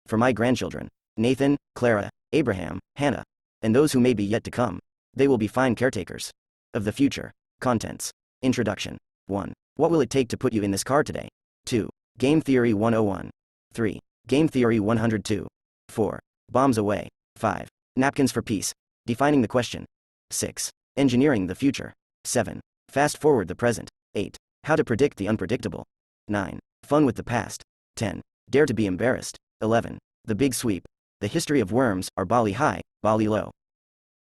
For my grandchildren, Nathan, Clara, Abraham, Hannah, and those who may be yet to come, they will be fine caretakers of the future. Contents. Introduction. 1. What will it take to put you in this car today? 2. Game Theory 101. 3. Game Theory 102. 4. Bombs away. 5. Napkins for peace. Defining the question. 6. Engineering the future. 7. Fast forward the present. 8. How to predict the unpredictable. 9. Fun with the past. 10. Dare to be embarrassed. 11. The big sweep. The history of worms are Bali high, Bali low.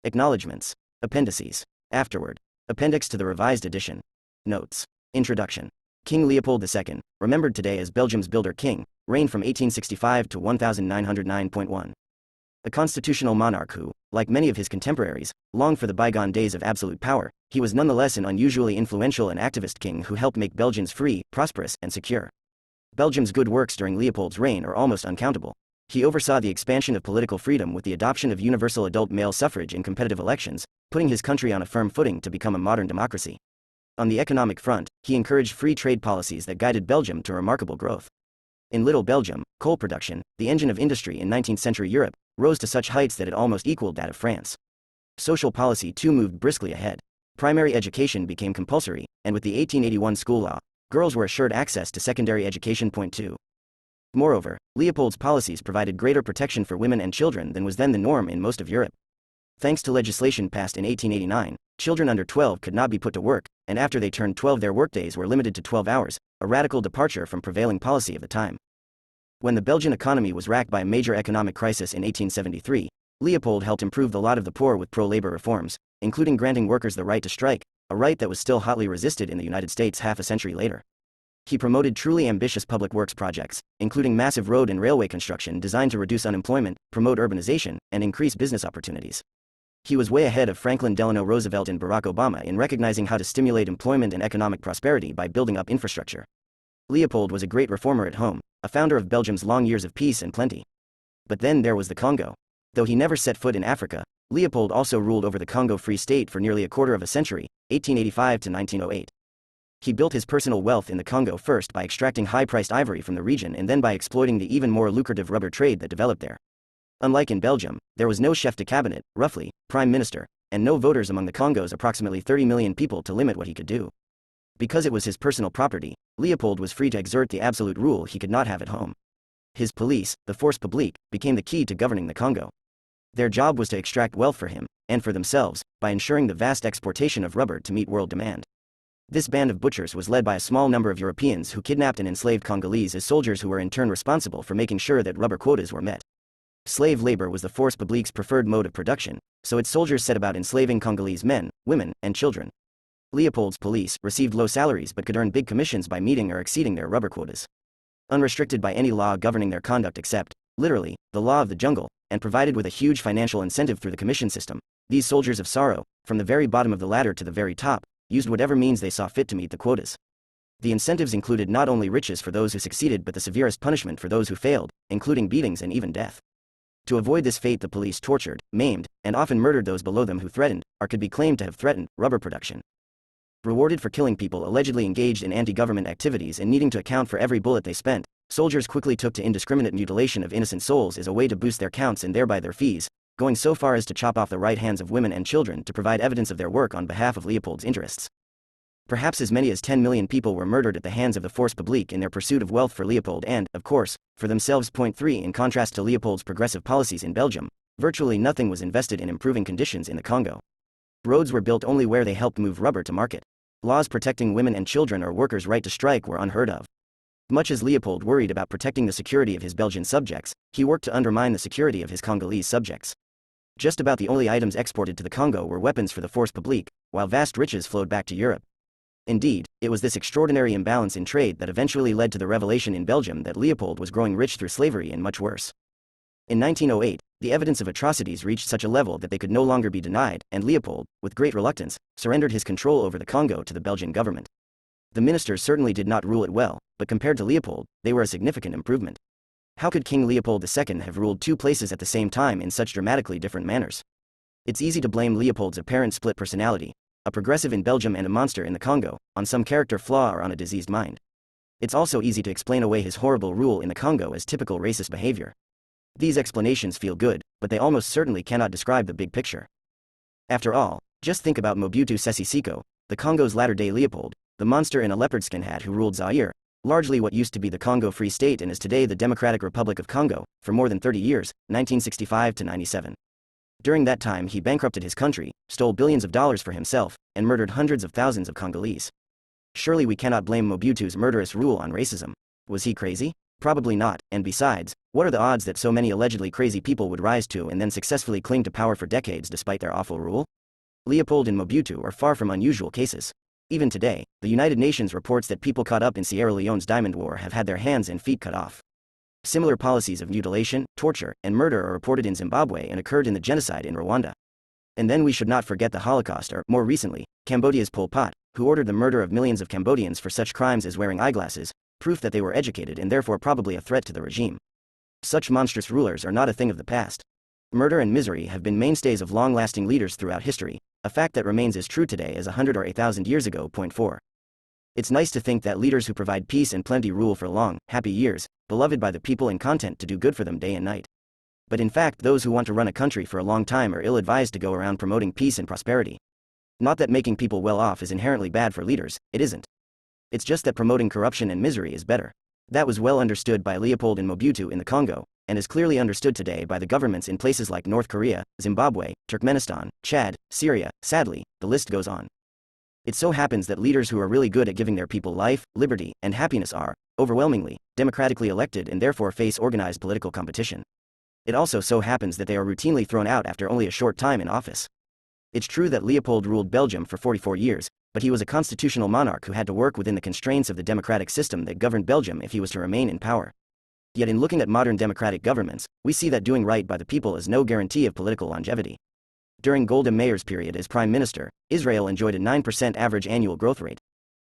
Acknowledgements. Appendices. Afterward. Appendix to the revised edition. Notes. Introduction. King Leopold II, remembered today as Belgium's builder king, reigned from 1865 to 1909.1. A constitutional monarch who, like many of his contemporaries, longed for the bygone days of absolute power, he was nonetheless an unusually influential and activist king who helped make Belgians free, prosperous, and secure. Belgium's good works during Leopold's reign are almost uncountable. He oversaw the expansion of political freedom with the adoption of universal adult male suffrage in competitive elections, putting his country on a firm footing to become a modern democracy. On the economic front, he encouraged free trade policies that guided Belgium to remarkable growth. In Little Belgium, coal production, the engine of industry in 19th-century Europe, rose to such heights that it almost equaled that of France. Social policy too moved briskly ahead. Primary education became compulsory, and with the 1881 school law, girls were assured access to secondary education. 2. Moreover, Leopold's policies provided greater protection for women and children than was then the norm in most of Europe. Thanks to legislation passed in 1889, children under 12 could not be put to work, and after they turned 12 their workdays were limited to 12 hours, a radical departure from prevailing policy of the time. When the Belgian economy was racked by a major economic crisis in 1873, Leopold helped improve the lot of the poor with pro-labor reforms, including granting workers the right to strike, a right that was still hotly resisted in the United States half a century later. He promoted truly ambitious public works projects, including massive road and railway construction designed to reduce unemployment, promote urbanization, and increase business opportunities. He was way ahead of Franklin Delano Roosevelt and Barack Obama in recognizing how to stimulate employment and economic prosperity by building up infrastructure. Leopold was a great reformer at home, a founder of Belgium's long years of peace and plenty. But then there was the Congo. Though he never set foot in Africa, Leopold also ruled over the Congo Free State for nearly a quarter of a century, 1885 to 1908. He built his personal wealth in the Congo first by extracting high-priced ivory from the region and then by exploiting the even more lucrative rubber trade that developed there. Unlike in Belgium, there was no chef de cabinet, roughly, prime minister, and no voters among the Congo's approximately 30 million people to limit what he could do. Because it was his personal property, Leopold was free to exert the absolute rule he could not have at home. His police, the Force Publique, became the key to governing the Congo. Their job was to extract wealth for him, and for themselves, by ensuring the vast exportation of rubber to meet world demand. This band of butchers was led by a small number of Europeans who kidnapped and enslaved Congolese as soldiers who were in turn responsible for making sure that rubber quotas were met. Slave labor was the Force Publique's preferred mode of production, so its soldiers set about enslaving Congolese men, women, and children. Leopold's police received low salaries but could earn big commissions by meeting or exceeding their rubber quotas. Unrestricted by any law governing their conduct except, literally, the law of the jungle, and provided with a huge financial incentive through the commission system, these soldiers of sorrow, from the very bottom of the ladder to the very top, used whatever means they saw fit to meet the quotas. The incentives included not only riches for those who succeeded but the severest punishment for those who failed, including beatings and even death. To avoid this fate the police tortured, maimed, and often murdered those below them who threatened, or could be claimed to have threatened, rubber production. Rewarded for killing people allegedly engaged in anti-government activities and needing to account for every bullet they spent, soldiers quickly took to indiscriminate mutilation of innocent souls as a way to boost their counts and thereby their fees, going so far as to chop off the right hands of women and children to provide evidence of their work on behalf of Leopold's interests. Perhaps as many as 10 million people were murdered at the hands of the Force Publique in their pursuit of wealth for Leopold and, of course, for themselves. 3. In contrast to Leopold's progressive policies in Belgium, virtually nothing was invested in improving conditions in the Congo. Roads were built only where they helped move rubber to market. Laws protecting women and children or workers' right to strike were unheard of. Much as Leopold worried about protecting the security of his Belgian subjects, he worked to undermine the security of his Congolese subjects. Just about the only items exported to the Congo were weapons for the Force Publique, while vast riches flowed back to Europe. Indeed, it was this extraordinary imbalance in trade that eventually led to the revelation in Belgium that Leopold was growing rich through slavery and much worse. In 1908, the evidence of atrocities reached such a level that they could no longer be denied, and Leopold, with great reluctance, surrendered his control over the Congo to the Belgian government. The ministers certainly did not rule it well, but compared to Leopold, they were a significant improvement. How could King Leopold II have ruled two places at the same time in such dramatically different manners? It's easy to blame Leopold's apparent split personality, a progressive in Belgium and a monster in the Congo, on some character flaw or on a diseased mind. It's also easy to explain away his horrible rule in the Congo as typical racist behavior. These explanations feel good, but they almost certainly cannot describe the big picture. After all, just think about Mobutu Sese Seko, the Congo's latter-day Leopold, the monster in a leopard skin hat who ruled Zaire, largely what used to be the Congo Free State and is today the Democratic Republic of Congo, for more than 30 years, 1965 to 97. During that time he bankrupted his country, stole billions of dollars for himself, and murdered hundreds of thousands of Congolese. Surely we cannot blame Mobutu's murderous rule on racism. Was he crazy? Probably not, and besides, what are the odds that so many allegedly crazy people would rise to and then successfully cling to power for decades despite their awful rule? Leopold and Mobutu are far from unusual cases. Even today, the United Nations reports that people caught up in Sierra Leone's Diamond War have had their hands and feet cut off. Similar policies of mutilation, torture, and murder are reported in Zimbabwe and occurred in the genocide in Rwanda. And then we should not forget the Holocaust or, more recently, Cambodia's Pol Pot, who ordered the murder of millions of Cambodians for such crimes as wearing eyeglasses, proof that they were educated and therefore probably a threat to the regime. Such monstrous rulers are not a thing of the past. Murder and misery have been mainstays of long-lasting leaders throughout history, a fact that remains as true today as 100 or 1,000 years ago. Point 4. It's nice to think that leaders who provide peace and plenty rule for long, happy years, beloved by the people and content to do good for them day and night. But in fact, those who want to run a country for a long time are ill-advised to go around promoting peace and prosperity. Not that making people well off is inherently bad for leaders, it isn't. It's just that promoting corruption and misery is better. That was well understood by Leopold and Mobutu in the Congo, and is clearly understood today by the governments in places like North Korea, Zimbabwe, Turkmenistan, Chad, Syria. Sadly, the list goes on. It so happens that leaders who are really good at giving their people life, liberty, and happiness are, overwhelmingly, democratically elected and therefore face organized political competition. It also so happens that they are routinely thrown out after only a short time in office. It's true that Leopold ruled Belgium for 44 years, but he was a constitutional monarch who had to work within the constraints of the democratic system that governed Belgium if he was to remain in power. Yet in looking at modern democratic governments, we see that doing right by the people is no guarantee of political longevity. During Golda Meir's period as prime minister, Israel enjoyed a 9% average annual growth rate.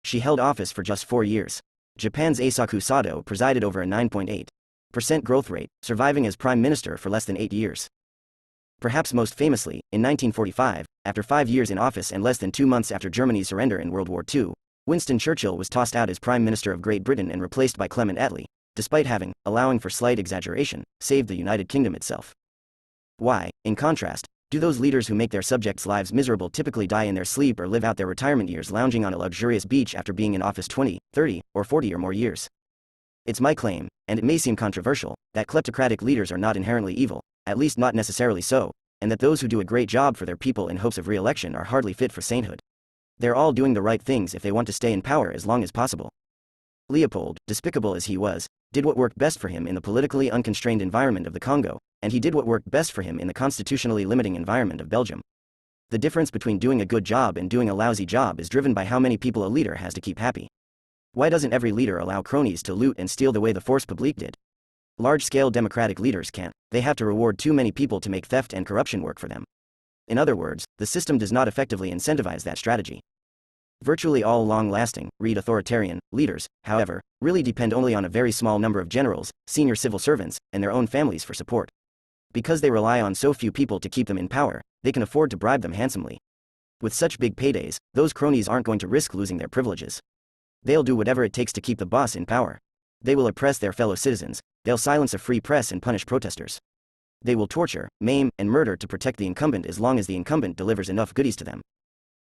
She held office for just 4 years. Japan's Eisaku Sato presided over a 9.8% growth rate, surviving as prime minister for less than 8 years. Perhaps most famously, in 1945, after 5 years in office and less than 2 months after Germany's surrender in World War II, Winston Churchill was tossed out as Prime Minister of Great Britain and replaced by Clement Attlee, despite having, allowing for slight exaggeration, saved the United Kingdom itself. Why, in contrast, do those leaders who make their subjects' lives miserable typically die in their sleep or live out their retirement years lounging on a luxurious beach after being in office 20, 30, or 40 or more years? It's my claim, and it may seem controversial, that kleptocratic leaders are not inherently evil, at least not necessarily so, and that those who do a great job for their people in hopes of re-election are hardly fit for sainthood. They're all doing the right things if they want to stay in power as long as possible. Leopold, despicable as he was, did what worked best for him in the politically unconstrained environment of the Congo, and he did what worked best for him in the constitutionally limiting environment of Belgium. The difference between doing a good job and doing a lousy job is driven by how many people a leader has to keep happy. Why doesn't every leader allow cronies to loot and steal the way the Force Publique did? Large-scale democratic leaders can't. They have to reward too many people to make theft and corruption work for them. In other words, the system does not effectively incentivize that strategy. Virtually all long-lasting, read authoritarian, leaders, however, really depend only on a very small number of generals, senior civil servants, and their own families for support. Because they rely on so few people to keep them in power, they can afford to bribe them handsomely. With such big paydays, those cronies aren't going to risk losing their privileges. They'll do whatever it takes to keep the boss in power. They will oppress their fellow citizens, they'll silence a free press and punish protesters. They will torture, maim, and murder to protect the incumbent as long as the incumbent delivers enough goodies to them.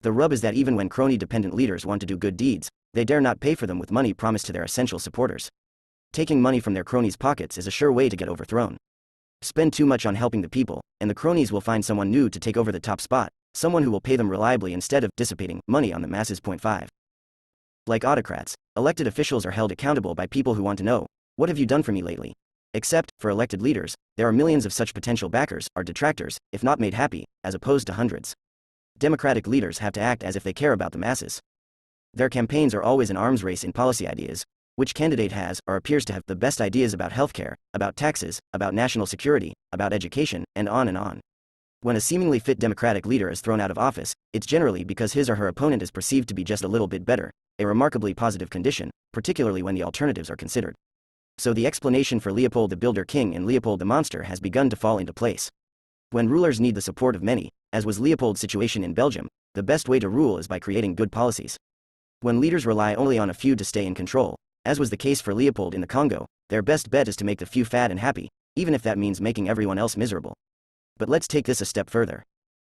The rub is that even when crony-dependent leaders want to do good deeds, they dare not pay for them with money promised to their essential supporters. Taking money from their cronies' pockets is a sure way to get overthrown. Spend too much on helping the people, and the cronies will find someone new to take over the top spot, someone who will pay them reliably instead of dissipating money on the masses. Point 5. Like autocrats, elected officials are held accountable by people who want to know, what have you done for me lately? Except, for elected leaders, there are millions of such potential backers, or detractors, if not made happy, as opposed to hundreds. Democratic leaders have to act as if they care about the masses. Their campaigns are always an arms race in policy ideas. Which candidate has, or appears to have, the best ideas about healthcare, about taxes, about national security, about education, and on and on. When a seemingly fit democratic leader is thrown out of office, it's generally because his or her opponent is perceived to be just a little bit better, a remarkably positive condition, particularly when the alternatives are considered. So the explanation for Leopold the Builder King and Leopold the Monster has begun to fall into place. When rulers need the support of many, as was Leopold's situation in Belgium, the best way to rule is by creating good policies. When leaders rely only on a few to stay in control, as was the case for Leopold in the Congo, their best bet is to make the few fat and happy, even if that means making everyone else miserable. But let's take this a step further.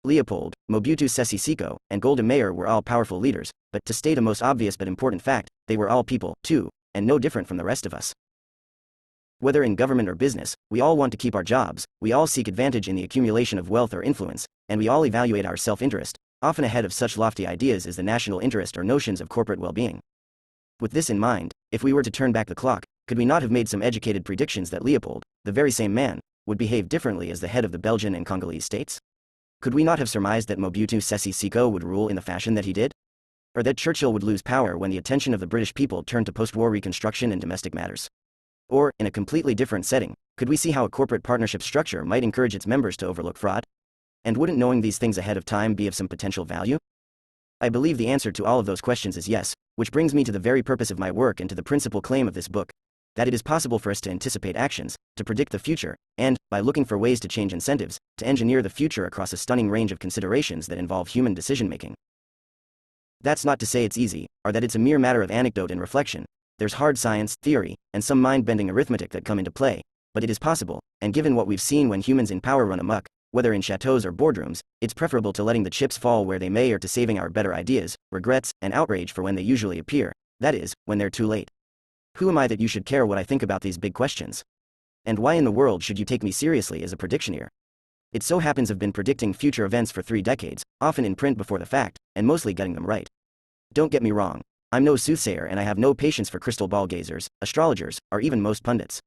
Leopold, Mobutu Sese Seko, and Golda Meir were all powerful leaders, but to state a most obvious but important fact, they were all people, too, and no different from the rest of us. Whether in government or business, we all want to keep our jobs, we all seek advantage in the accumulation of wealth or influence, and we all evaluate our self-interest, often ahead of such lofty ideas as the national interest or notions of corporate well-being. With this in mind, if we were to turn back the clock, could we not have made some educated predictions that Leopold, the very same man, would behave differently as the head of the Belgian and Congolese states? Could we not have surmised that Mobutu Sese Seko would rule in the fashion that he did? Or that Churchill would lose power when the attention of the British people turned to post-war reconstruction and domestic matters? Or, in a completely different setting, could we see how a corporate partnership structure might encourage its members to overlook fraud? And wouldn't knowing these things ahead of time be of some potential value? I believe the answer to all of those questions is yes, which brings me to the very purpose of my work and to the principal claim of this book, that it is possible for us to anticipate actions, to predict the future, and, by looking for ways to change incentives, to engineer the future across a stunning range of considerations that involve human decision-making. That's not to say it's easy, or that it's a mere matter of anecdote and reflection. There's hard science, theory, and some mind-bending arithmetic that come into play, but it is possible, and given what we've seen when humans in power run amok, whether in chateaus or boardrooms, it's preferable to letting the chips fall where they may or to saving our better ideas, regrets, and outrage for when they usually appear, that is, when they're too late. Who am I that you should care what I think about these big questions? And why in the world should you take me seriously as a predictioneer? It so happens I've been predicting future events for 3 decades, often in print before the fact, and mostly getting them right. Don't get me wrong, I'm no soothsayer and I have no patience for crystal ball gazers, astrologers, or even most pundits.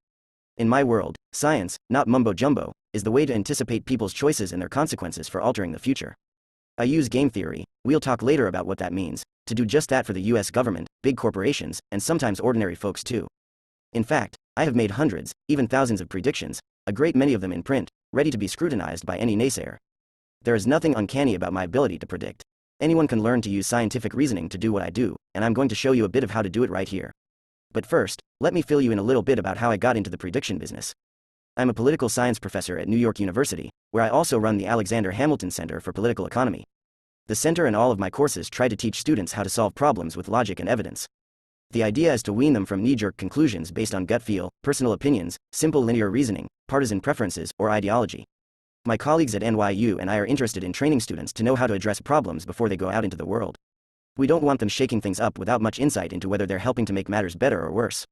In my world, science, not mumbo-jumbo, is the way to anticipate people's choices and their consequences for altering the future. I use game theory, we'll talk later about what that means, to do just that for the US government, big corporations, and sometimes ordinary folks too. In fact, I have made hundreds, even thousands of predictions, a great many of them in print, ready to be scrutinized by any naysayer. There is nothing uncanny about my ability to predict. Anyone can learn to use scientific reasoning to do what I do, and I'm going to show you a bit of how to do it right here. But first, let me fill you in a little bit about how I got into the prediction business. I'm a political science professor at New York University, where I also run the Alexander Hamilton Center for Political Economy. The center and all of my courses try to teach students how to solve problems with logic and evidence. The idea is to wean them from knee-jerk conclusions based on gut feel, personal opinions, simple linear reasoning, partisan preferences, or ideology. My colleagues at NYU and I are interested in training students to know how to address problems before they go out into the world. We don't want them shaking things up without much insight into whether they're helping to make matters better or worse.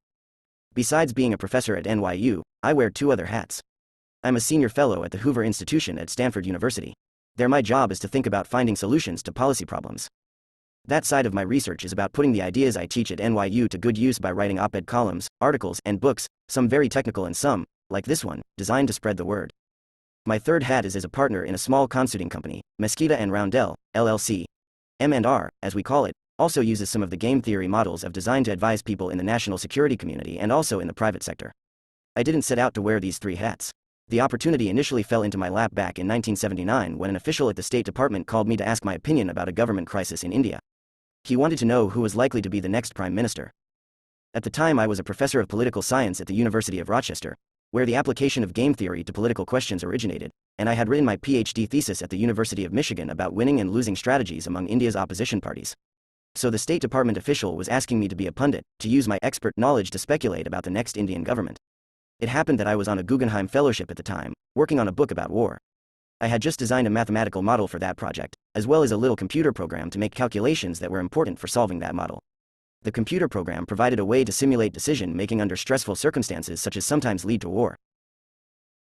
Besides being a professor at NYU, I wear 2 other hats. I'm a senior fellow at the Hoover Institution at Stanford University. There my job is to think about finding solutions to policy problems. That side of my research is about putting the ideas I teach at NYU to good use by writing op-ed columns, articles, and books, some very technical and some, like this one, designed to spread the word. My third hat is as a partner in a small consulting company, Mesquita and Roundel, LLC. M&R, as we call it, also uses some of the game theory models I've designed to advise people in the national security community and also in the private sector. I didn't set out to wear these 3 hats. The opportunity initially fell into my lap back in 1979 when an official at the State Department called me to ask my opinion about a government crisis in India. He wanted to know who was likely to be the next prime minister. At the time I was a professor of political science at the University of Rochester, where the application of game theory to political questions originated, and I had written my PhD thesis at the University of Michigan about winning and losing strategies among India's opposition parties. So the State Department official was asking me to be a pundit, to use my expert knowledge to speculate about the next Indian government. It happened that I was on a Guggenheim Fellowship at the time, working on a book about war. I had just designed a mathematical model for that project, as well as a little computer program to make calculations that were important for solving that model. The computer program provided a way to simulate decision-making under stressful circumstances such as sometimes lead to war.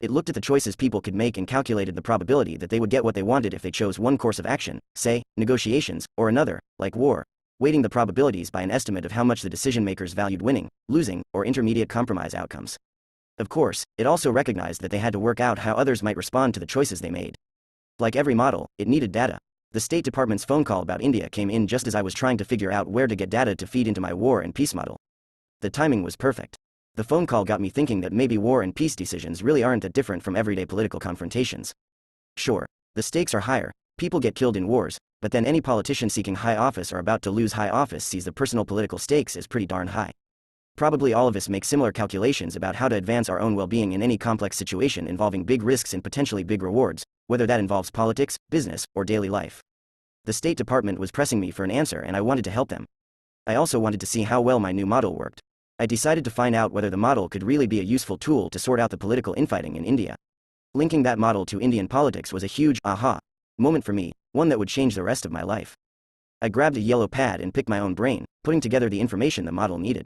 It looked at the choices people could make and calculated the probability that they would get what they wanted if they chose one course of action, say, negotiations, or another, like war, weighting the probabilities by an estimate of how much the decision-makers valued winning, losing, or intermediate compromise outcomes. Of course, it also recognized that they had to work out how others might respond to the choices they made. Like every model, it needed data. The State Department's phone call about India came in just as I was trying to figure out where to get data to feed into my war and peace model. The timing was perfect. The phone call got me thinking that maybe war and peace decisions really aren't that different from everyday political confrontations. Sure, the stakes are higher, people get killed in wars, but then any politician seeking high office or about to lose high office sees the personal political stakes as pretty darn high. Probably all of us make similar calculations about how to advance our own well-being in any complex situation involving big risks and potentially big rewards, whether that involves politics, business, or daily life. The State Department was pressing me for an answer and I wanted to help them. I also wanted to see how well my new model worked. I decided to find out whether the model could really be a useful tool to sort out the political infighting in India. Linking that model to Indian politics was a huge aha moment for me, one that would change the rest of my life. I grabbed a yellow pad and picked my own brain, putting together the information the model needed.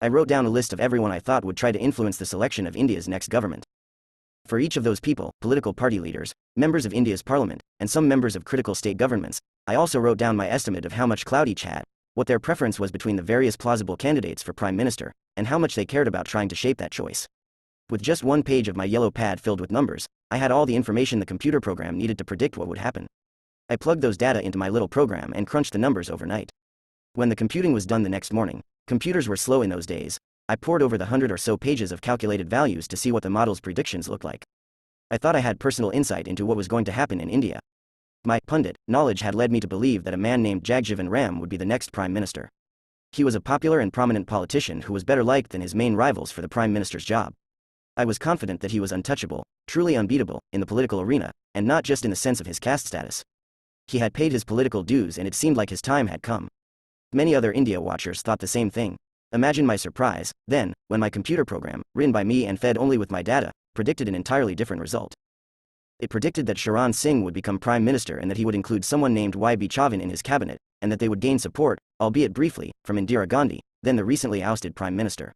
I wrote down a list of everyone I thought would try to influence the selection of India's next government. For each of those people, political party leaders, members of India's parliament, and some members of critical state governments, I also wrote down my estimate of how much clout each had, what their preference was between the various plausible candidates for prime minister, and how much they cared about trying to shape that choice. With just one page of my yellow pad filled with numbers, I had all the information the computer program needed to predict what would happen. I plugged those data into my little program and crunched the numbers overnight. When the computing was done the next morning, computers were slow in those days, I pored over the 100 or so pages of calculated values to see what the model's predictions looked like. I thought I had personal insight into what was going to happen in India. My pundit knowledge had led me to believe that a man named Jagjivan Ram would be the next prime minister. He was a popular and prominent politician who was better liked than his main rivals for the prime minister's job. I was confident that he was untouchable, truly unbeatable, in the political arena, and not just in the sense of his caste status. He had paid his political dues and it seemed like his time had come. Many other India watchers thought the same thing. Imagine my surprise, then, when my computer program, written by me and fed only with my data, predicted an entirely different result. It predicted that Charan Singh would become prime minister and that he would include someone named Y.B. Chavan in his cabinet, and that they would gain support, albeit briefly, from Indira Gandhi, then the recently ousted prime minister.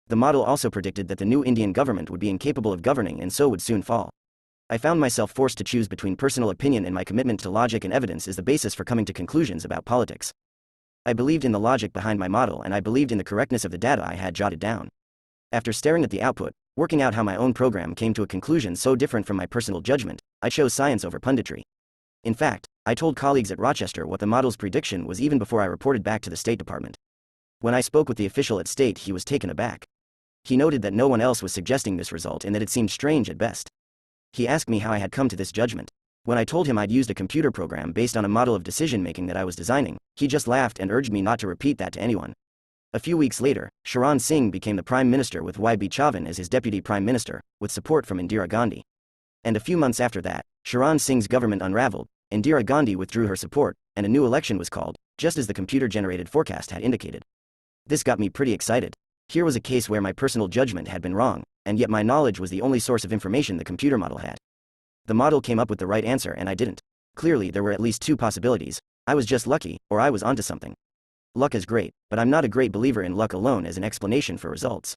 The model also predicted that the new Indian government would be incapable of governing and so would soon fall. I found myself forced to choose between personal opinion and my commitment to logic and evidence as the basis for coming to conclusions about politics. I believed in the logic behind my model and I believed in the correctness of the data I had jotted down. After staring at the output, working out how my own program came to a conclusion so different from my personal judgment, I chose science over punditry. In fact, I told colleagues at Rochester what the model's prediction was even before I reported back to the State Department. When I spoke with the official at State, he was taken aback. He noted that no one else was suggesting this result and that it seemed strange at best. He asked me how I had come to this judgment. When I told him I'd used a computer program based on a model of decision-making that I was designing, he just laughed and urged me not to repeat that to anyone. A few weeks later, Charan Singh became the prime minister with Y.B. Chavan as his deputy prime minister, with support from Indira Gandhi. And a few months after that, Charan Singh's government unraveled, Indira Gandhi withdrew her support, and a new election was called, just as the computer-generated forecast had indicated. This got me pretty excited. Here was a case where my personal judgment had been wrong, and yet my knowledge was the only source of information the computer model had. The model came up with the right answer and I didn't. Clearly there were at least two possibilities. I was just lucky, or I was onto something. Luck is great, but I'm not a great believer in luck alone as an explanation for results.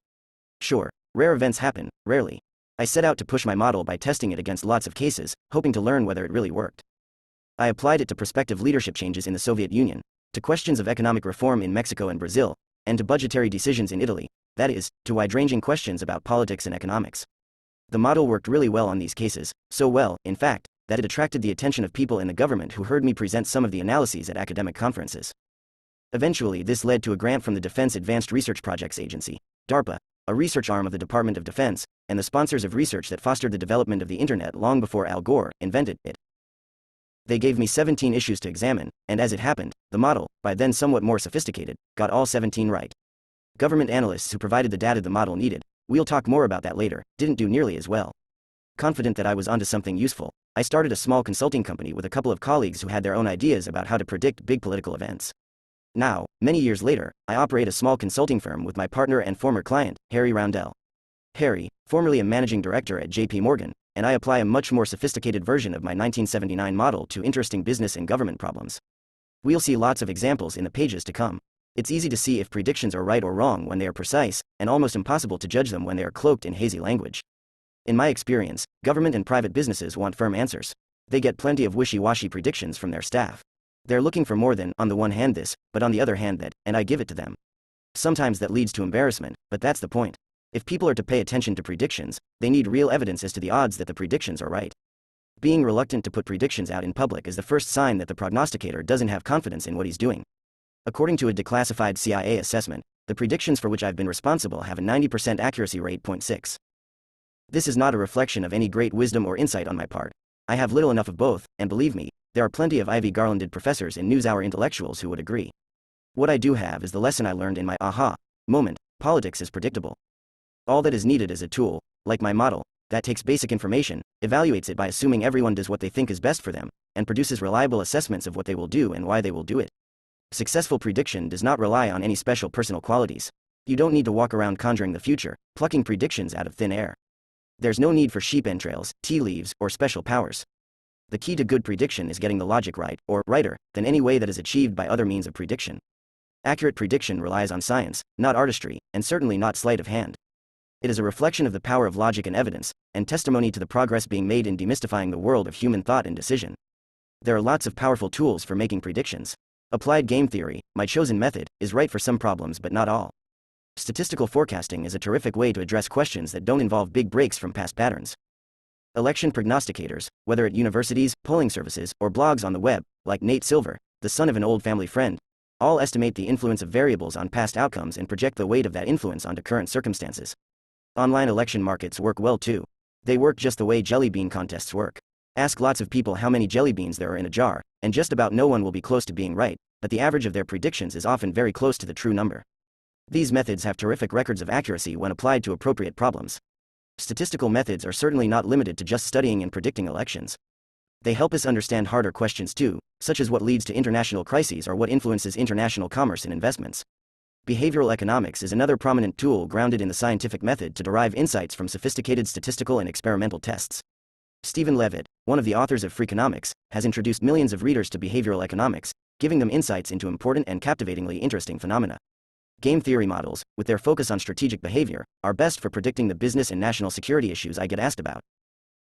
Sure, rare events happen, rarely. I set out to push my model by testing it against lots of cases, hoping to learn whether it really worked. I applied it to prospective leadership changes in the Soviet Union, to questions of economic reform in Mexico and Brazil, and to budgetary decisions in Italy, that is, to wide-ranging questions about politics and economics. The model worked really well on these cases, so well, in fact, that it attracted the attention of people in the government who heard me present some of the analyses at academic conferences. Eventually this led to a grant from the Defense Advanced Research Projects Agency, DARPA, a research arm of the Department of Defense, and the sponsors of research that fostered the development of the Internet long before Al Gore invented it. They gave me 17 issues to examine, and as it happened, the model, by then somewhat more sophisticated, got all 17 right. Government analysts who provided the data the model needed, we'll talk more about that later, didn't do nearly as well. Confident that I was onto something useful, I started a small consulting company with a couple of colleagues who had their own ideas about how to predict big political events. Now, many years later, I operate a small consulting firm with my partner and former client, Harry Roundell. Harry, formerly a managing director at JP Morgan, and I apply a much more sophisticated version of my 1979 model to interesting business and government problems. We'll see lots of examples in the pages to come. It's easy to see if predictions are right or wrong when they are precise, and almost impossible to judge them when they are cloaked in hazy language. In my experience, government and private businesses want firm answers. They get plenty of wishy-washy predictions from their staff. They're looking for more than, on the one hand this, but on the other hand that, and I give it to them. Sometimes that leads to embarrassment, but that's the point. If people are to pay attention to predictions, they need real evidence as to the odds that the predictions are right. Being reluctant to put predictions out in public is the first sign that the prognosticator doesn't have confidence in what he's doing. According to a declassified CIA assessment, the predictions for which I've been responsible have a 90% accuracy rate. 0.6. This is not a reflection of any great wisdom or insight on my part. I have little enough of both, and believe me, there are plenty of Ivy Garlanded professors and NewsHour intellectuals who would agree. What I do have is the lesson I learned in my aha moment: politics is predictable. All that is needed is a tool, like my model, that takes basic information, evaluates it by assuming everyone does what they think is best for them, and produces reliable assessments of what they will do and why they will do it. Successful prediction does not rely on any special personal qualities. You don't need to walk around conjuring the future, plucking predictions out of thin air. There's no need for sheep entrails, tea leaves, or special powers. The key to good prediction is getting the logic right, or righter, than any way that is achieved by other means of prediction. Accurate prediction relies on science, not artistry, and certainly not sleight of hand. It is a reflection of the power of logic and evidence, and testimony to the progress being made in demystifying the world of human thought and decision. There are lots of powerful tools for making predictions. Applied game theory, my chosen method, is right for some problems but not all. Statistical forecasting is a terrific way to address questions that don't involve big breaks from past patterns. Election prognosticators, whether at universities, polling services, or blogs on the web, like Nate Silver, the son of an old family friend, all estimate the influence of variables on past outcomes and project the weight of that influence onto current circumstances. Online election markets work well too. They work just the way jelly bean contests work. Ask lots of people how many jelly beans there are in a jar, and just about no one will be close to being right, but the average of their predictions is often very close to the true number. These methods have terrific records of accuracy when applied to appropriate problems. Statistical methods are certainly not limited to just studying and predicting elections. They help us understand harder questions too, such as what leads to international crises or what influences international commerce and investments. Behavioral economics is another prominent tool grounded in the scientific method to derive insights from sophisticated statistical and experimental tests. Stephen Levitt, one of the authors of Freakonomics, has introduced millions of readers to behavioral economics, giving them insights into important and captivatingly interesting phenomena. Game theory models, with their focus on strategic behavior, are best for predicting the business and national security issues I get asked about.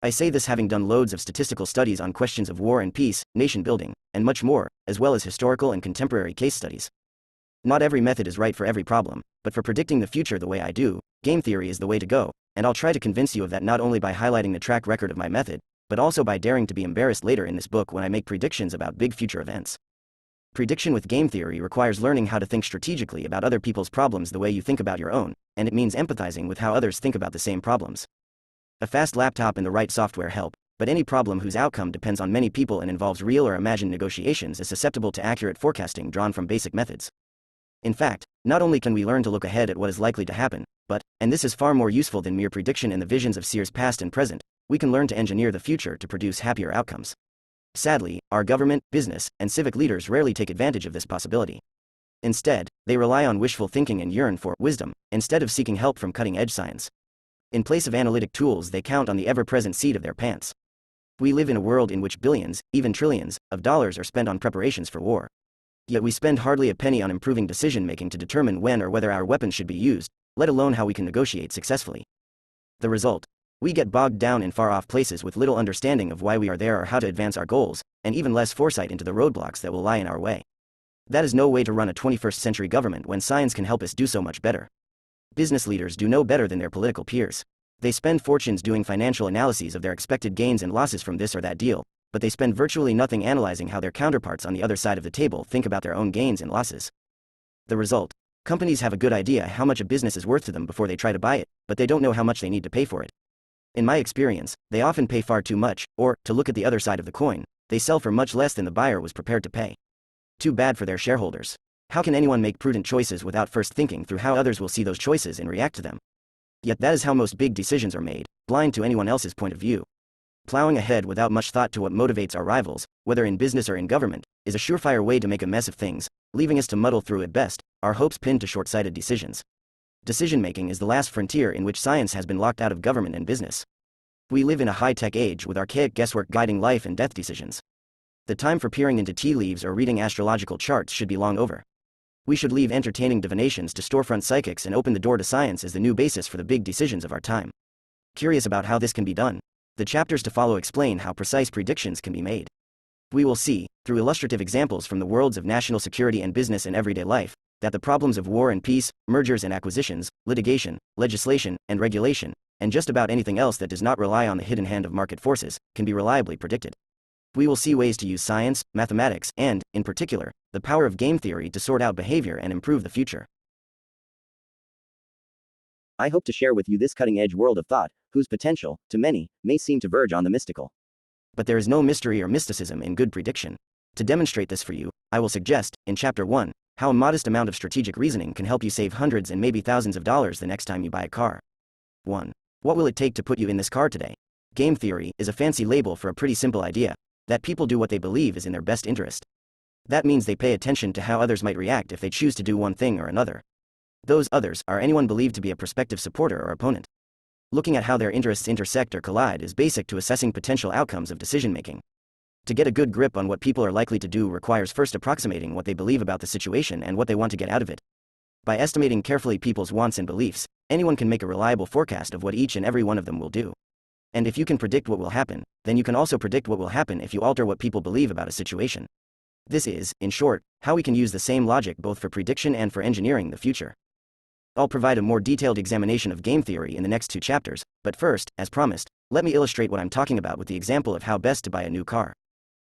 I say this having done loads of statistical studies on questions of war and peace, nation building, and much more, as well as historical and contemporary case studies. Not every method is right for every problem, but for predicting the future the way I do, game theory is the way to go, and I'll try to convince you of that not only by highlighting the track record of my method, but also by daring to be embarrassed later in this book when I make predictions about big future events. Prediction with game theory requires learning how to think strategically about other people's problems the way you think about your own, and it means empathizing with how others think about the same problems. A fast laptop and the right software help, but any problem whose outcome depends on many people and involves real or imagined negotiations is susceptible to accurate forecasting drawn from basic methods. In fact, not only can we learn to look ahead at what is likely to happen, but, and this is far more useful than mere prediction in the visions of seers past and present, we can learn to engineer the future to produce happier outcomes. Sadly, our government, business, and civic leaders rarely take advantage of this possibility. Instead, they rely on wishful thinking and yearn for wisdom, instead of seeking help from cutting-edge science. In place of analytic tools, they count on the ever-present seat of their pants. We live in a world in which billions, even trillions, of dollars are spent on preparations for war. Yet we spend hardly a penny on improving decision-making to determine when or whether our weapons should be used, let alone how we can negotiate successfully. The result? We get bogged down in far-off places with little understanding of why we are there or how to advance our goals, and even less foresight into the roadblocks that will lie in our way. That is no way to run a 21st century government when science can help us do so much better. Business leaders do no better than their political peers. They spend fortunes doing financial analyses of their expected gains and losses from this or that deal, but they spend virtually nothing analyzing how their counterparts on the other side of the table think about their own gains and losses. The result? Companies have a good idea how much a business is worth to them before they try to buy it, but they don't know how much they need to pay for it. In my experience, they often pay far too much, or, to look at the other side of the coin, they sell for much less than the buyer was prepared to pay. Too bad for their shareholders. How can anyone make prudent choices without first thinking through how others will see those choices and react to them? Yet that is how most big decisions are made, blind to anyone else's point of view. Plowing ahead without much thought to what motivates our rivals, whether in business or in government, is a surefire way to make a mess of things, leaving us to muddle through at best, our hopes pinned to short-sighted decisions. Decision-making is the last frontier in which science has been locked out of government and business. We live in a high-tech age with archaic guesswork guiding life and death decisions. The time for peering into tea leaves or reading astrological charts should be long over. We should leave entertaining divinations to storefront psychics and open the door to science as the new basis for the big decisions of our time. Curious about how this can be done? The chapters to follow explain how precise predictions can be made. We will see, through illustrative examples from the worlds of national security and business and everyday life, that the problems of war and peace, mergers and acquisitions, litigation, legislation, and regulation, and just about anything else that does not rely on the hidden hand of market forces, can be reliably predicted. We will see ways to use science, mathematics, and, in particular, the power of game theory to sort out behavior and improve the future. I hope to share with you this cutting-edge world of thought, whose potential, to many, may seem to verge on the mystical. But there is no mystery or mysticism in good prediction. To demonstrate this for you, I will suggest, in Chapter 1, how a modest amount of strategic reasoning can help you save hundreds and maybe thousands of dollars the next time you buy a car. 1. What will it take to put you in this car today? Game theory is a fancy label for a pretty simple idea, that people do what they believe is in their best interest. That means they pay attention to how others might react if they choose to do one thing or another. Those others are anyone believed to be a prospective supporter or opponent. Looking at how their interests intersect or collide is basic to assessing potential outcomes of decision-making. To get a good grip on what people are likely to do requires first approximating what they believe about the situation and what they want to get out of it. By estimating carefully people's wants and beliefs, anyone can make a reliable forecast of what each and every one of them will do. And if you can predict what will happen, then you can also predict what will happen if you alter what people believe about a situation. This is, in short, how we can use the same logic both for prediction and for engineering the future. I'll provide a more detailed examination of game theory in the next 2 chapters, but first, as promised, let me illustrate what I'm talking about with the example of how best to buy a new car.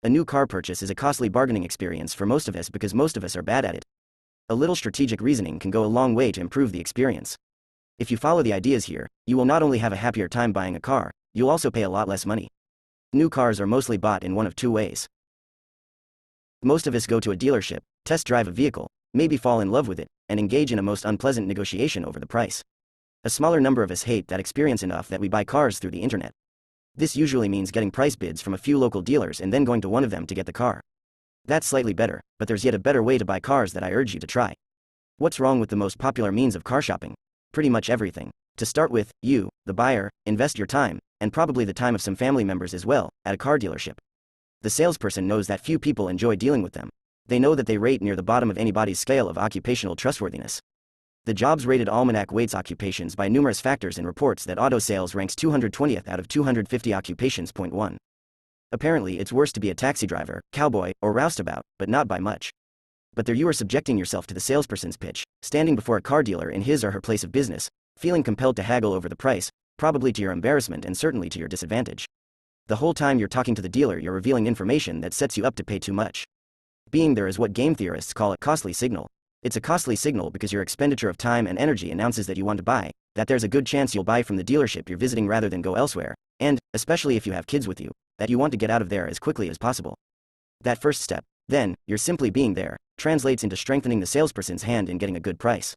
A new car purchase is a costly bargaining experience for most of us because most of us are bad at it. A little strategic reasoning can go a long way to improve the experience. If you follow the ideas here, you will not only have a happier time buying a car, you'll also pay a lot less money. New cars are mostly bought in one of 2 ways. Most of us go to a dealership, test drive a vehicle, maybe fall in love with it, and engage in a most unpleasant negotiation over the price. A smaller number of us hate that experience enough that we buy cars through the internet. This usually means getting price bids from a few local dealers and then going to one of them to get the car. That's slightly better, but there's yet a better way to buy cars that I urge you to try. What's wrong with the most popular means of car shopping? Pretty much everything. To start with, you, the buyer, invest your time, and probably the time of some family members as well, at a car dealership. The salesperson knows that few people enjoy dealing with them. They know that they rate near the bottom of anybody's scale of occupational trustworthiness. The Jobs Rated Almanac weights occupations by numerous factors and reports that auto sales ranks 220th out of 250 occupations. 1. Apparently it's worse to be a taxi driver, cowboy, or roustabout, but not by much. But there you are subjecting yourself to the salesperson's pitch, standing before a car dealer in his or her place of business, feeling compelled to haggle over the price, probably to your embarrassment and certainly to your disadvantage. The whole time you're talking to the dealer you're revealing information that sets you up to pay too much. Being there is what game theorists call a costly signal. It's a costly signal because your expenditure of time and energy announces that you want to buy, that there's a good chance you'll buy from the dealership you're visiting rather than go elsewhere, and, especially if you have kids with you, that you want to get out of there as quickly as possible. That first step, then, you're simply being there, translates into strengthening the salesperson's hand in getting a good price.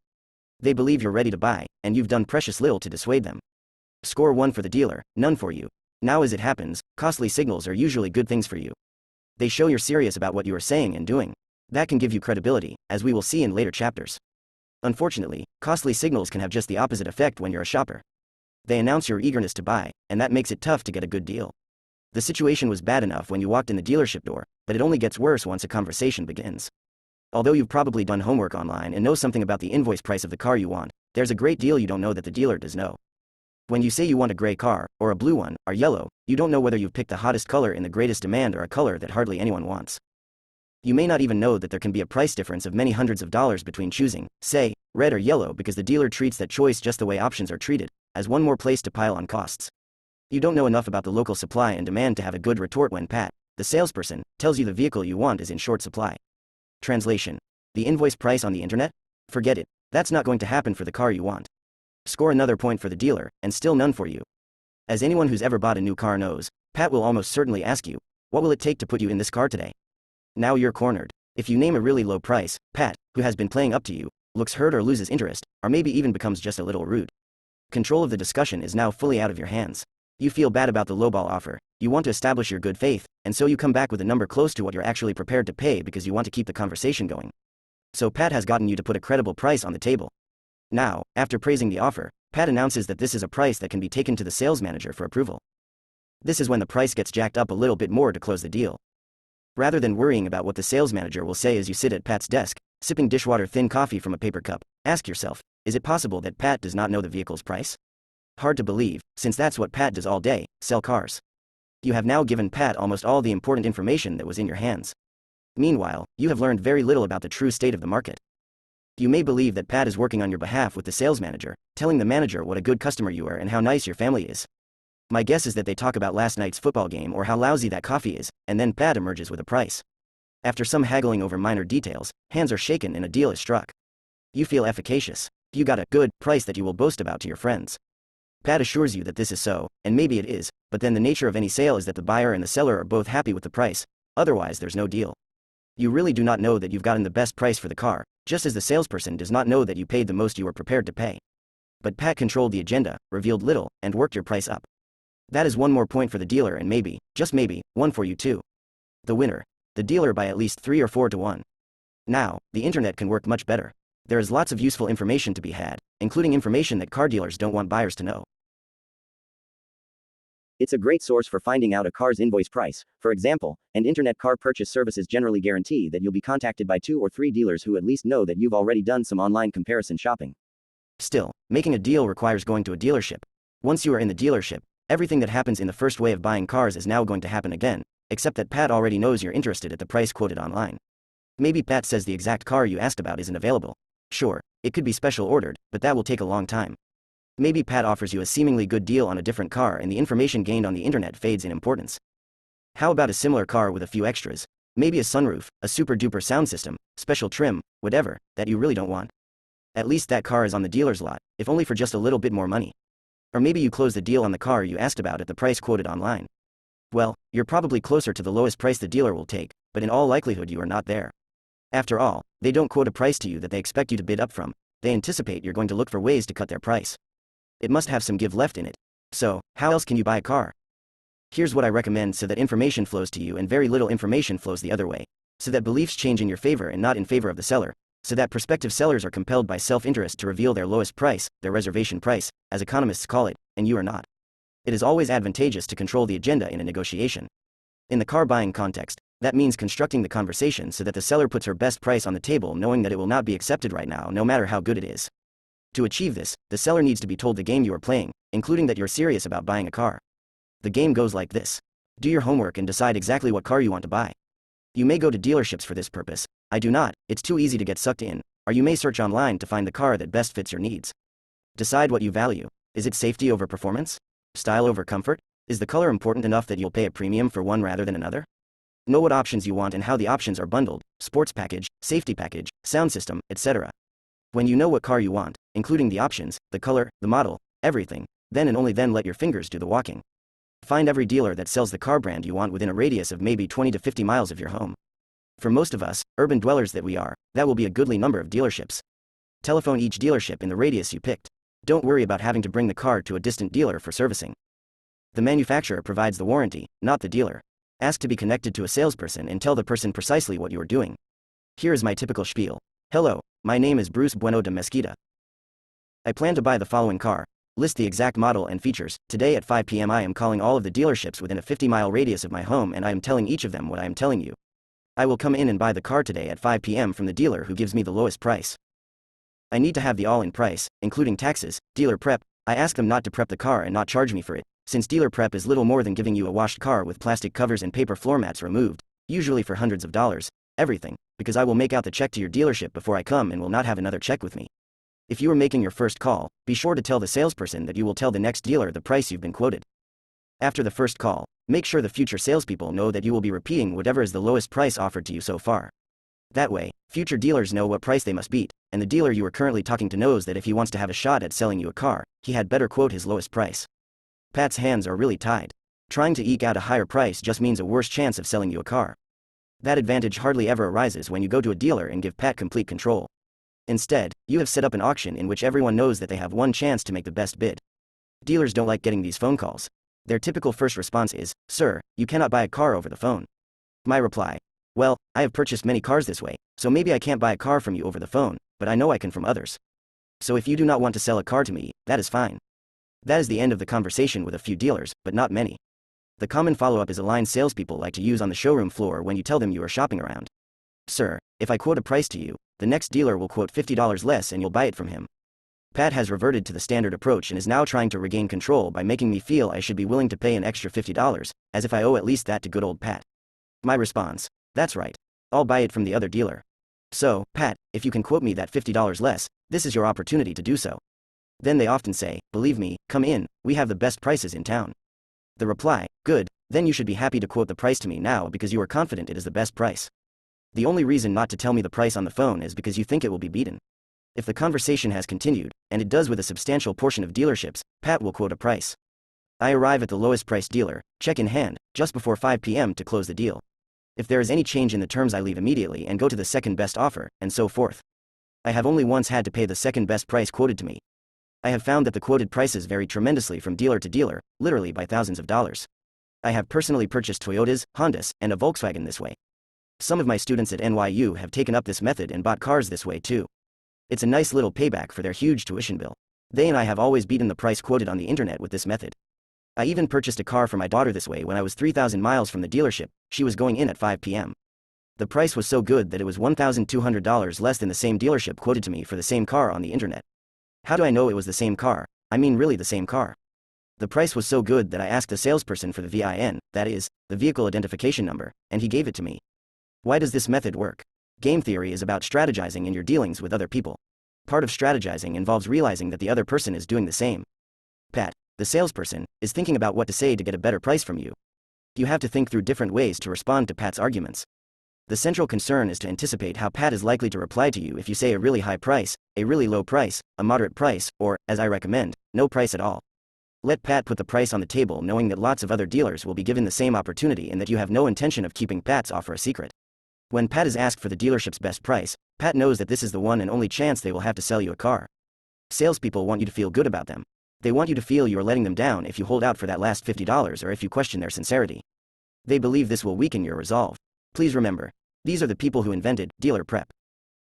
They believe you're ready to buy, and you've done precious little to dissuade them. Score 1 for the dealer, none for you. Now as it happens, costly signals are usually good things for you. They show you're serious about what you are saying and doing. That can give you credibility, as we will see in later chapters. Unfortunately, costly signals can have just the opposite effect when you're a shopper. They announce your eagerness to buy, and that makes it tough to get a good deal. The situation was bad enough when you walked in the dealership door, but it only gets worse once a conversation begins. Although you've probably done homework online and know something about the invoice price of the car you want, there's a great deal you don't know that the dealer does know. When you say you want a gray car, or a blue one, or yellow, you don't know whether you've picked the hottest color in the greatest demand or a color that hardly anyone wants. You may not even know that there can be a price difference of many hundreds of dollars between choosing, say, red or yellow because the dealer treats that choice just the way options are treated, as one more place to pile on costs. You don't know enough about the local supply and demand to have a good retort when Pat, the salesperson, tells you the vehicle you want is in short supply. Translation: the invoice price on the internet? Forget it, that's not going to happen for the car you want. Score another point for the dealer, and still none for you. As anyone who's ever bought a new car knows, Pat will almost certainly ask you, what will it take to put you in this car today? Now you're cornered. If you name a really low price, Pat, who has been playing up to you, looks hurt or loses interest, or maybe even becomes just a little rude. Control of the discussion is now fully out of your hands. You feel bad about the lowball offer, you want to establish your good faith, and so you come back with a number close to what you're actually prepared to pay because you want to keep the conversation going. So Pat has gotten you to put a credible price on the table. Now, after praising the offer, Pat announces that this is a price that can be taken to the sales manager for approval. This is when the price gets jacked up a little bit more to close the deal. Rather than worrying about what the sales manager will say as you sit at Pat's desk, sipping dishwater thin coffee from a paper cup, ask yourself, is it possible that Pat does not know the vehicle's price? Hard to believe, since that's what Pat does all day, sell cars. You have now given Pat almost all the important information that was in your hands. Meanwhile, you have learned very little about the true state of the market. You may believe that Pat is working on your behalf with the sales manager, telling the manager what a good customer you are and how nice your family is. My guess is that they talk about last night's football game or how lousy that coffee is, and then Pat emerges with a price. After some haggling over minor details, hands are shaken and a deal is struck. You feel efficacious. You got a good price that you will boast about to your friends. Pat assures you that this is so, and maybe it is, but then the nature of any sale is that the buyer and the seller are both happy with the price, otherwise there's no deal. You really do not know that you've gotten the best price for the car, just as the salesperson does not know that you paid the most you were prepared to pay. But Pat controlled the agenda, revealed little, and worked your price up. That is one more point for the dealer and maybe, just maybe, one for you too. The winner. The dealer by at least 3 or 4 to 1. Now, the internet can work much better. There is lots of useful information to be had, including information that car dealers don't want buyers to know. It's a great source for finding out a car's invoice price, for example, and internet car purchase services generally guarantee that you'll be contacted by 2 or 3 dealers who at least know that you've already done some online comparison shopping. Still, making a deal requires going to a dealership. Once you are in the dealership, everything that happens in the first way of buying cars is now going to happen again, except that Pat already knows you're interested at the price quoted online. Maybe Pat says the exact car you asked about isn't available. Sure, it could be special ordered, but that will take a long time. Maybe Pat offers you a seemingly good deal on a different car and the information gained on the internet fades in importance. How about a similar car with a few extras? Maybe a sunroof, a super duper sound system, special trim, whatever, that you really don't want. At least that car is on the dealer's lot, if only for just a little bit more money. Or maybe you close the deal on the car you asked about at the price quoted online. Well, you're probably closer to the lowest price the dealer will take, but in all likelihood you are not there. After all, they don't quote a price to you that they expect you to bid up from, they anticipate you're going to look for ways to cut their price. It must have some give left in it. So, how else can you buy a car? Here's what I recommend so that information flows to you and very little information flows the other way. So that beliefs change in your favor and not in favor of the seller. So that prospective sellers are compelled by self-interest to reveal their lowest price, their reservation price, as economists call it, and you are not. It is always advantageous to control the agenda in a negotiation. In the car buying context, that means constructing the conversation so that the seller puts her best price on the table knowing that it will not be accepted right now no matter how good it is. To achieve this, the seller needs to be told the game you are playing, including that you're serious about buying a car. The game goes like this. Do your homework and decide exactly what car you want to buy. You may go to dealerships for this purpose. I do not, it's too easy to get sucked in, or you may search online to find the car that best fits your needs. Decide what you value. Is it safety over performance? Style over comfort? Is the color important enough that you'll pay a premium for one rather than another? Know what options you want and how the options are bundled, sports package, safety package, sound system, etc. When you know what car you want, including the options, the color, the model, everything, then and only then let your fingers do the walking. Find every dealer that sells the car brand you want within a radius of maybe 20 to 50 miles of your home. For most of us, urban dwellers that we are, that will be a goodly number of dealerships. Telephone each dealership in the radius you picked. Don't worry about having to bring the car to a distant dealer for servicing. The manufacturer provides the warranty, not the dealer. Ask to be connected to a salesperson and tell the person precisely what you are doing. Here is my typical spiel. Hello, my name is Bruce Bueno de Mesquita. I plan to buy the following car. List the exact model and features. Today at 5 p.m. I am calling all of the dealerships within a 50-mile radius of my home and I am telling each of them what I am telling you. I will come in and buy the car today at 5 p.m. from the dealer who gives me the lowest price. I need to have the all-in price, including taxes, dealer prep. I ask them not to prep the car and not charge me for it, since dealer prep is little more than giving you a washed car with plastic covers and paper floor mats removed, usually for hundreds of dollars, everything, because I will make out the check to your dealership before I come and will not have another check with me. If you are making your first call, be sure to tell the salesperson that you will tell the next dealer the price you've been quoted. After the first call, make sure the future salespeople know that you will be repeating whatever is the lowest price offered to you so far. That way, future dealers know what price they must beat, and the dealer you are currently talking to knows that if he wants to have a shot at selling you a car, he had better quote his lowest price. Pat's hands are really tied. Trying to eke out a higher price just means a worse chance of selling you a car. That advantage hardly ever arises when you go to a dealer and give Pat complete control. Instead, you have set up an auction in which everyone knows that they have one chance to make the best bid. Dealers don't like getting these phone calls. Their typical first response is, "Sir, you cannot buy a car over the phone." My reply, "Well, I have purchased many cars this way, so maybe I can't buy a car from you over the phone, but I know I can from others. So if you do not want to sell a car to me, that is fine." That is the end of the conversation with a few dealers, but not many. The common follow-up is a line salespeople like to use on the showroom floor when you tell them you are shopping around. "Sir, if I quote a price to you, the next dealer will quote $50 less and you'll buy it from him." Pat has reverted to the standard approach and is now trying to regain control by making me feel I should be willing to pay an extra $50, as if I owe at least that to good old Pat. My response, "That's right. I'll buy it from the other dealer. So, Pat, if you can quote me that $50 less, this is your opportunity to do so." Then they often say, "Believe me, come in, we have the best prices in town." The reply, "Good, then you should be happy to quote the price to me now because you are confident it is the best price. The only reason not to tell me the price on the phone is because you think it will be beaten." If the conversation has continued, and it does with a substantial portion of dealerships, Pat will quote a price. I arrive at the lowest priced dealer, check in hand, just before 5 p.m. to close the deal. If there is any change in the terms I leave immediately and go to the second best offer, and so forth. I have only once had to pay the second best price quoted to me. I have found that the quoted prices vary tremendously from dealer to dealer, literally by thousands of dollars. I have personally purchased Toyotas, Hondas, and a Volkswagen this way. Some of my students at NYU have taken up this method and bought cars this way too. It's a nice little payback for their huge tuition bill. They and I have always beaten the price quoted on the internet with this method. I even purchased a car for my daughter this way when I was 3,000 miles from the dealership. She was going in at 5 p.m. The price was so good that it was $1,200 less than the same dealership quoted to me for the same car on the internet. How do I know it was the same car? I mean really the same car. The price was so good that I asked the salesperson for the VIN, that is, the vehicle identification number, and he gave it to me. Why does this method work? Game theory is about strategizing in your dealings with other people. Part of strategizing involves realizing that the other person is doing the same. Pat, the salesperson, is thinking about what to say to get a better price from you. You have to think through different ways to respond to Pat's arguments. The central concern is to anticipate how Pat is likely to reply to you if you say a really high price, a really low price, a moderate price, or, as I recommend, no price at all. Let Pat put the price on the table knowing that lots of other dealers will be given the same opportunity and that you have no intention of keeping Pat's offer a secret. When Pat is asked for the dealership's best price, Pat knows that this is the one and only chance they will have to sell you a car. Salespeople want you to feel good about them. They want you to feel you are letting them down if you hold out for that last $50 or if you question their sincerity. They believe this will weaken your resolve. Please remember, these are the people who invented dealer prep.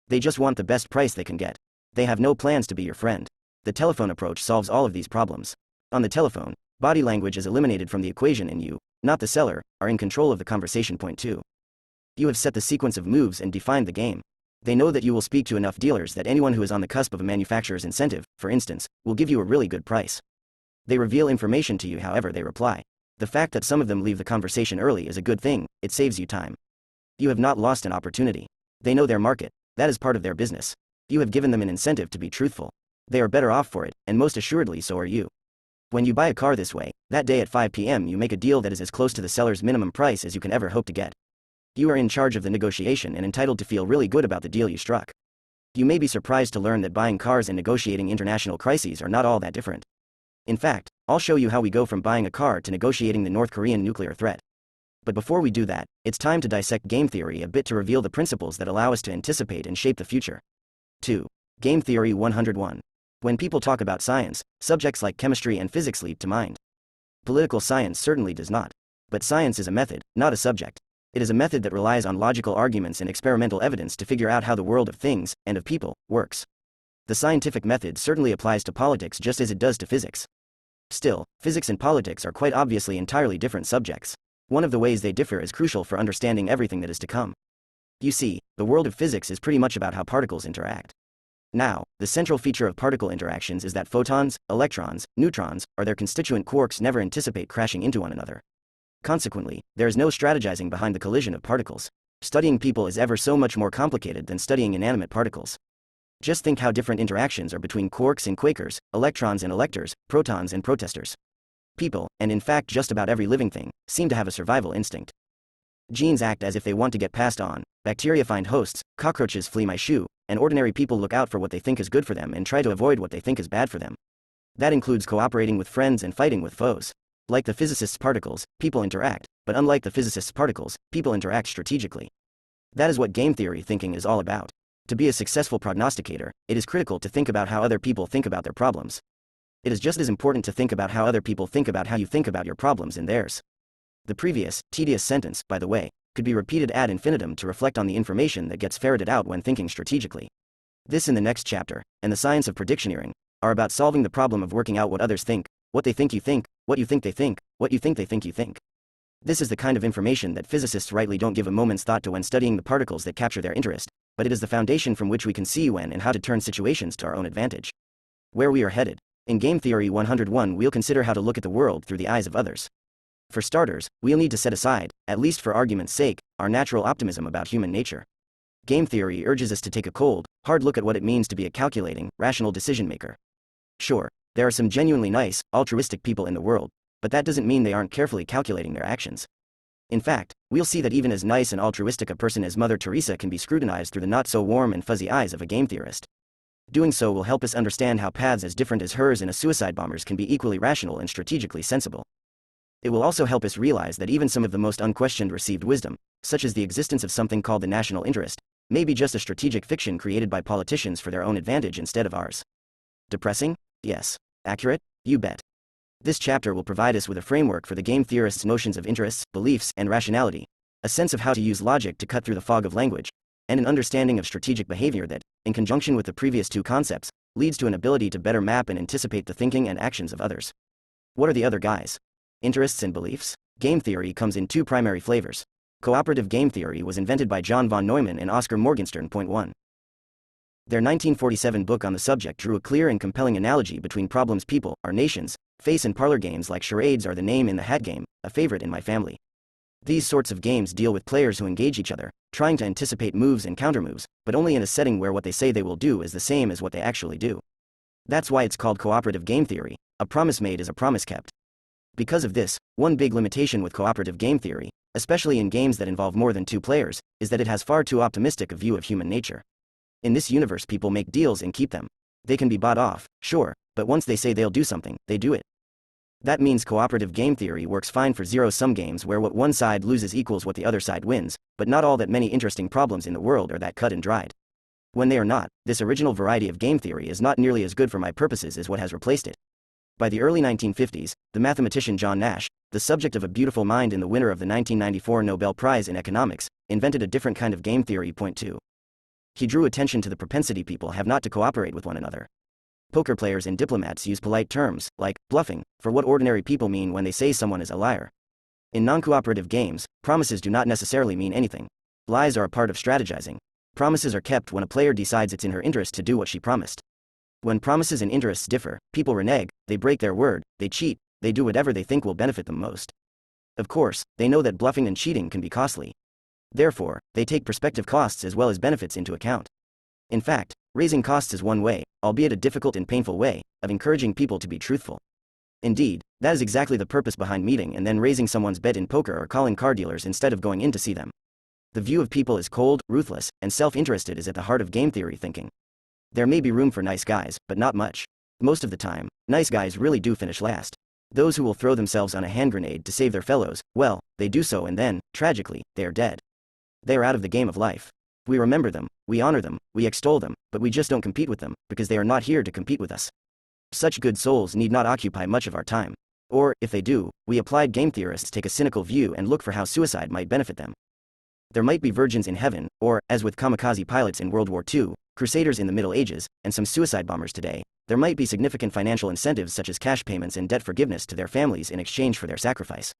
They just want the best price they can get. They have no plans to be your friend. The telephone approach solves all of these problems. On the telephone, body language is eliminated from the equation and you, not the seller, are in control of the conversation. Point 2. You have set the sequence of moves and defined the game. They know that you will speak to enough dealers that anyone who is on the cusp of a manufacturer's incentive, for instance, will give you a really good price. They reveal information to you however they reply. The fact that some of them leave the conversation early is a good thing, it saves you time. You have not lost an opportunity. They know their market, that is part of their business. You have given them an incentive to be truthful. They are better off for it, and most assuredly so are you. When you buy a car this way, that day at 5 p.m. you make a deal that is as close to the seller's minimum price as you can ever hope to get. You are in charge of the negotiation and entitled to feel really good about the deal you struck. You may be surprised to learn that buying cars and negotiating international crises are not all that different. In fact, I'll show you how we go from buying a car to negotiating the North Korean nuclear threat. But before we do that, it's time to dissect game theory a bit to reveal the principles that allow us to anticipate and shape the future. 2. Game Theory 101. When people talk about science, subjects like chemistry and physics leap to mind. Political science certainly does not. But science is a method, not a subject. It is a method that relies on logical arguments and experimental evidence to figure out how the world of things, and of people, works. The scientific method certainly applies to politics just as it does to physics. Still, physics and politics are quite obviously entirely different subjects. One of the ways they differ is crucial for understanding everything that is to come. You see, the world of physics is pretty much about how particles interact. Now, the central feature of particle interactions is that photons, electrons, neutrons, or their constituent quarks never anticipate crashing into one another. Consequently, there is no strategizing behind the collision of particles. Studying people is ever so much more complicated than studying inanimate particles. Just think how different interactions are between quarks and quakers, electrons and electors, protons and protesters. People, and in fact just about every living thing, seem to have a survival instinct. Genes act as if they want to get passed on, bacteria find hosts, cockroaches flee my shoe, and ordinary people look out for what they think is good for them and try to avoid what they think is bad for them. That includes cooperating with friends and fighting with foes. Like the physicist's particles, people interact, but unlike the physicist's particles, people interact strategically. That is what game theory thinking is all about. To be a successful prognosticator, it is critical to think about how other people think about their problems. It is just as important to think about how other people think about how you think about your problems and theirs. The previous, tedious sentence, by the way, could be repeated ad infinitum to reflect on the information that gets ferreted out when thinking strategically. This and the next chapter, and the science of predictioneering, are about solving the problem of working out what others think, what they think you think, what you think they think, what you think they think you think. This is the kind of information that physicists rightly don't give a moment's thought to when studying the particles that capture their interest, but it is the foundation from which we can see when and how to turn situations to our own advantage. Where we are headed. In Game Theory 101 we'll consider how to look at the world through the eyes of others. For starters, we'll need to set aside, at least for argument's sake, our natural optimism about human nature. Game theory urges us to take a cold, hard look at what it means to be a calculating, rational decision maker. Sure, there are some genuinely nice, altruistic people in the world, but that doesn't mean they aren't carefully calculating their actions. In fact, we'll see that even as nice and altruistic a person as Mother Teresa can be scrutinized through the not-so-warm and fuzzy eyes of a game theorist. Doing so will help us understand how paths as different as hers and a suicide bomber's can be equally rational and strategically sensible. It will also help us realize that even some of the most unquestioned received wisdom, such as the existence of something called the national interest, may be just a strategic fiction created by politicians for their own advantage instead of ours. Depressing? Yes. Accurate? You bet. This chapter will provide us with a framework for the game theorist's notions of interests, beliefs, and rationality, a sense of how to use logic to cut through the fog of language, and an understanding of strategic behavior that, in conjunction with the previous two concepts, leads to an ability to better map and anticipate the thinking and actions of others. What are the other guys? Interests and beliefs? Game theory comes in two primary flavors. Cooperative game theory was invented by John von Neumann and Oscar Morgenstern. Point 1. Their 1947 book on the subject drew a clear and compelling analogy between problems people, our nations, face in parlor games like charades or the name in the hat game, a favorite in my family. These sorts of games deal with players who engage each other, trying to anticipate moves and countermoves, but only in a setting where what they say they will do is the same as what they actually do. That's why it's called cooperative game theory. A promise made is a promise kept. Because of this, one big limitation with cooperative game theory, especially in games that involve more than two players, is that it has far too optimistic a view of human nature. In this universe, people make deals and keep them. They can be bought off, sure, but once they say they'll do something, they do it. That means cooperative game theory works fine for zero-sum games where what one side loses equals what the other side wins, but not all that many interesting problems in the world are that cut and dried. When they are not, this original variety of game theory is not nearly as good for my purposes as what has replaced it. By the early 1950s, the mathematician John Nash, the subject of A Beautiful Mind and the winner of the 1994 Nobel Prize in Economics, invented a different kind of game theory. Point 2. He drew attention to the propensity people have not to cooperate with one another. Poker players and diplomats use polite terms, like bluffing, for what ordinary people mean when they say someone is a liar. In non-cooperative games, promises do not necessarily mean anything. Lies are a part of strategizing. Promises are kept when a player decides it's in her interest to do what she promised. When promises and interests differ, people renege, they break their word, they cheat, they do whatever they think will benefit them most. Of course, they know that bluffing and cheating can be costly. Therefore, they take prospective costs as well as benefits into account. In fact, raising costs is one way, albeit a difficult and painful way, of encouraging people to be truthful. Indeed, that is exactly the purpose behind meeting and then raising someone's bet in poker or calling car dealers instead of going in to see them. The view of people as cold, ruthless, and self-interested is at the heart of game theory thinking. There may be room for nice guys, but not much. Most of the time, nice guys really do finish last. Those who will throw themselves on a hand grenade to save their fellows, well, they do so and then, tragically, they are dead. They are out of the game of life. We remember them, we honor them, we extol them, but we just don't compete with them, because they are not here to compete with us. Such good souls need not occupy much of our time. Or, if they do, we applied game theorists take a cynical view and look for how suicide might benefit them. There might be virgins in heaven, or, as with kamikaze pilots in World War II, crusaders in the Middle Ages, and some suicide bombers today, there might be significant financial incentives such as cash payments and debt forgiveness to their families in exchange for their sacrifice.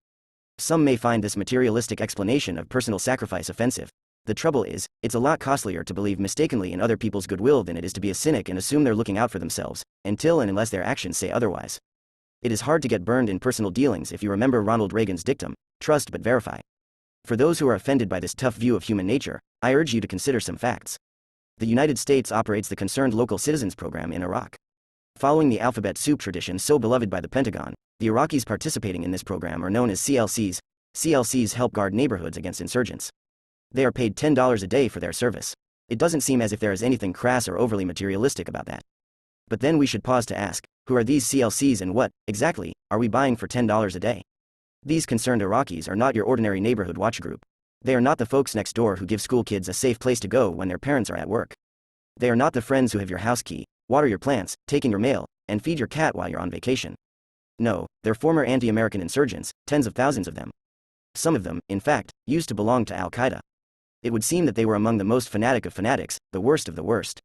Some may find this materialistic explanation of personal sacrifice offensive. The trouble is, it's a lot costlier to believe mistakenly in other people's goodwill than it is to be a cynic and assume they're looking out for themselves, until and unless their actions say otherwise. It is hard to get burned in personal dealings if you remember Ronald Reagan's dictum, trust but verify. For those who are offended by this tough view of human nature, I urge you to consider some facts. The United States operates the Concerned Local Citizens Program in Iraq. Following the alphabet soup tradition so beloved by the Pentagon, the Iraqis participating in this program are known as CLCs. CLCs help guard neighborhoods against insurgents. They are paid $10 a day for their service. It doesn't seem as if there is anything crass or overly materialistic about that. But then we should pause to ask, who are these CLCs and what, exactly, are we buying for $10 a day? These concerned Iraqis are not your ordinary neighborhood watch group. They are not the folks next door who give school kids a safe place to go when their parents are at work. They are not the friends who have your house key, water your plants, take in your mail, and feed your cat while you're on vacation. No, they're former anti-American insurgents, tens of thousands of them. Some of them, in fact, used to belong to Al-Qaeda. It would seem that they were among the most fanatic of fanatics, the worst of the worst.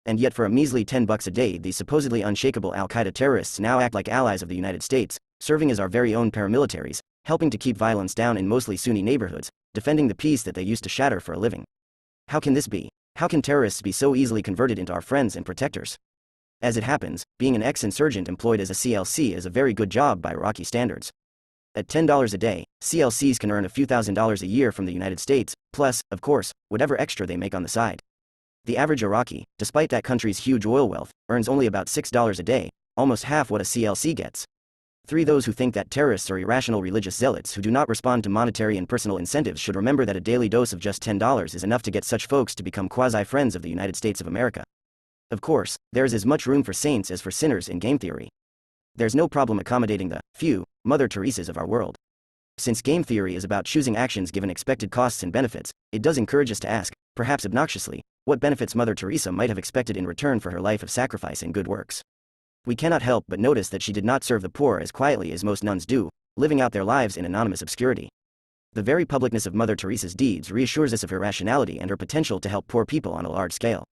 And yet for a measly $10 a day these supposedly unshakable Al-Qaeda terrorists now act like allies of the United States, serving as our very own paramilitaries, helping to keep violence down in mostly Sunni neighborhoods, defending the peace that they used to shatter for a living. How can this be? How can terrorists be so easily converted into our friends and protectors? As it happens, being an ex-insurgent employed as a CLC is a very good job by Iraqi standards. At $10 a day, CLCs can earn a few $1,000s a year from the United States, plus, of course, whatever extra they make on the side. The average Iraqi, despite that country's huge oil wealth, earns only about $6 a day, almost half what a CLC gets. 3. Those who think that terrorists are irrational religious zealots who do not respond to monetary and personal incentives should remember that a daily dose of just $10 is enough to get such folks to become quasi-friends of the United States of America. Of course, there is as much room for saints as for sinners in game theory. There's no problem accommodating the few Mother Teresas of our world. Since game theory is about choosing actions given expected costs and benefits, it does encourage us to ask, perhaps obnoxiously, what benefits Mother Teresa might have expected in return for her life of sacrifice and good works. We cannot help but notice that she did not serve the poor as quietly as most nuns do, living out their lives in anonymous obscurity. The very publicness of Mother Teresa's deeds reassures us of her rationality and her potential to help poor people on a large scale.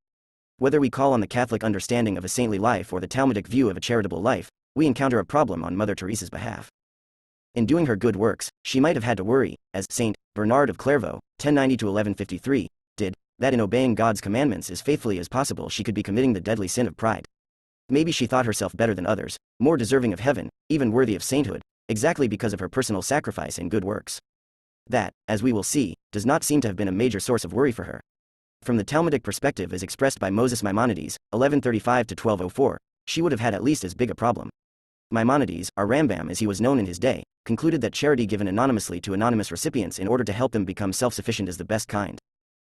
Whether we call on the Catholic understanding of a saintly life or the Talmudic view of a charitable life, we encounter a problem on Mother Teresa's behalf. In doing her good works, she might have had to worry, as Saint Bernard of Clairvaux, 1090–1153, did, that in obeying God's commandments as faithfully as possible she could be committing the deadly sin of pride. Maybe she thought herself better than others, more deserving of heaven, even worthy of sainthood, exactly because of her personal sacrifice and good works. That, as we will see, does not seem to have been a major source of worry for her. From the Talmudic perspective as expressed by Moses Maimonides, 1135–1204, she would have had at least as big a problem. Maimonides, or Rambam as he was known in his day, concluded that charity given anonymously to anonymous recipients in order to help them become self-sufficient is the best kind.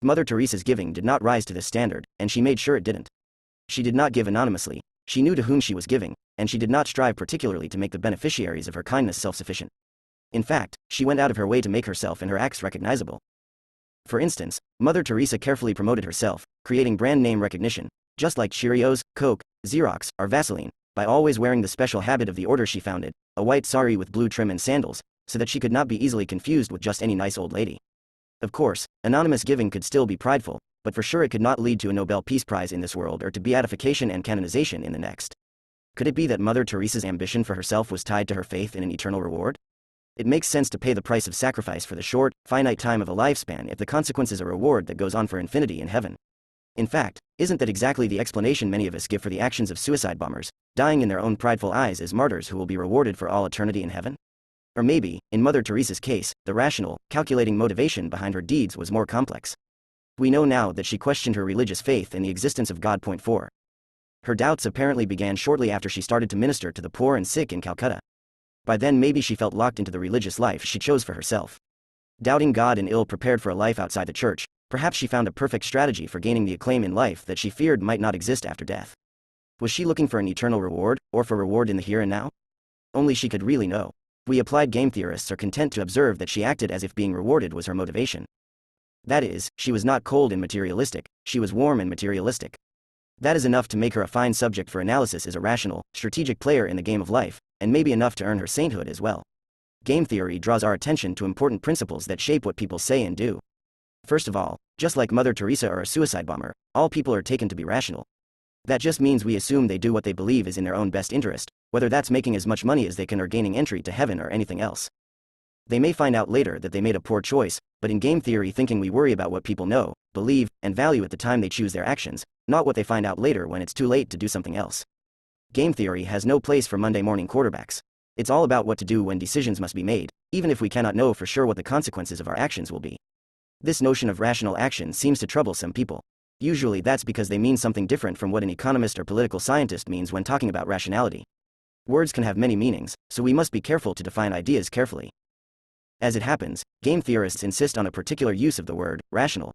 Mother Teresa's giving did not rise to this standard, and she made sure it didn't. She did not give anonymously, she knew to whom she was giving, and she did not strive particularly to make the beneficiaries of her kindness self-sufficient. In fact, she went out of her way to make herself and her acts recognizable. For instance, Mother Teresa carefully promoted herself, creating brand name recognition, just like Cheerios, Coke, Xerox, or Vaseline, by always wearing the special habit of the order she founded, a white sari with blue trim and sandals, so that she could not be easily confused with just any nice old lady. Of course, anonymous giving could still be prideful, but for sure it could not lead to a Nobel Peace Prize in this world or to beatification and canonization in the next. Could it be that Mother Teresa's ambition for herself was tied to her faith in an eternal reward? It makes sense to pay the price of sacrifice for the short, finite time of a lifespan if the consequence is a reward that goes on for infinity in heaven. In fact, isn't that exactly the explanation many of us give for the actions of suicide bombers, dying in their own prideful eyes as martyrs who will be rewarded for all eternity in heaven? Or maybe, in Mother Teresa's case, the rational, calculating motivation behind her deeds was more complex. We know now that she questioned her religious faith and the existence of God. 4. Her doubts apparently began shortly after she started to minister to the poor and sick in Calcutta. By then maybe she felt locked into the religious life she chose for herself. Doubting God and ill-prepared for a life outside the church, perhaps she found a perfect strategy for gaining the acclaim in life that she feared might not exist after death. Was she looking for an eternal reward, or for reward in the here and now? Only she could really know. We applied game theorists are content to observe that she acted as if being rewarded was her motivation. That is, she was not cold and materialistic, she was warm and materialistic. That is enough to make her a fine subject for analysis as a rational, strategic player in the game of life, and maybe enough to earn her sainthood as well. Game theory draws our attention to important principles that shape what people say and do. First of all, just like Mother Teresa or a suicide bomber, all people are taken to be rational. That just means we assume they do what they believe is in their own best interest, whether that's making as much money as they can or gaining entry to heaven or anything else. They may find out later that they made a poor choice, but in game theory thinking we worry about what people know, believe, and value at the time they choose their actions, not what they find out later when it's too late to do something else. Game theory has no place for Monday morning quarterbacks. It's all about what to do when decisions must be made, even if we cannot know for sure what the consequences of our actions will be. This notion of rational action seems to trouble some people. Usually that's because they mean something different from what an economist or political scientist means when talking about rationality. Words can have many meanings, so we must be careful to define ideas carefully. As it happens, game theorists insist on a particular use of the word rational.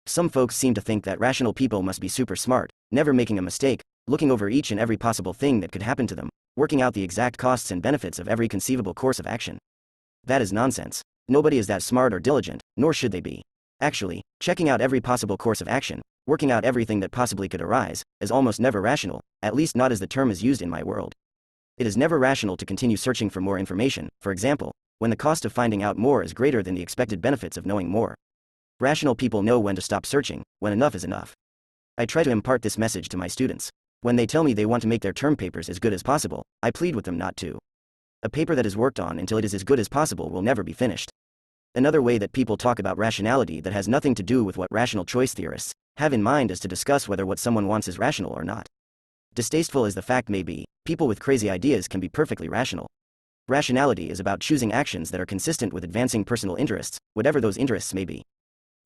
Some folks seem to think that rational people must be super smart, never making a mistake, looking over each and every possible thing that could happen to them, working out the exact costs and benefits of every conceivable course of action. That is nonsense. Nobody is that smart or diligent, nor should they be. Actually, checking out every possible course of action, working out everything that possibly could arise, is almost never rational, at least not as the term is used in my world. It is never rational to continue searching for more information, for example, when the cost of finding out more is greater than the expected benefits of knowing more. Rational people know when to stop searching, when enough is enough. I try to impart this message to my students. When they tell me they want to make their term papers as good as possible, I plead with them not to. A paper that is worked on until it is as good as possible will never be finished. Another way that people talk about rationality that has nothing to do with what rational choice theorists have in mind is to discuss whether what someone wants is rational or not. Distasteful as the fact may be, people with crazy ideas can be perfectly rational. Rationality is about choosing actions that are consistent with advancing personal interests, whatever those interests may be.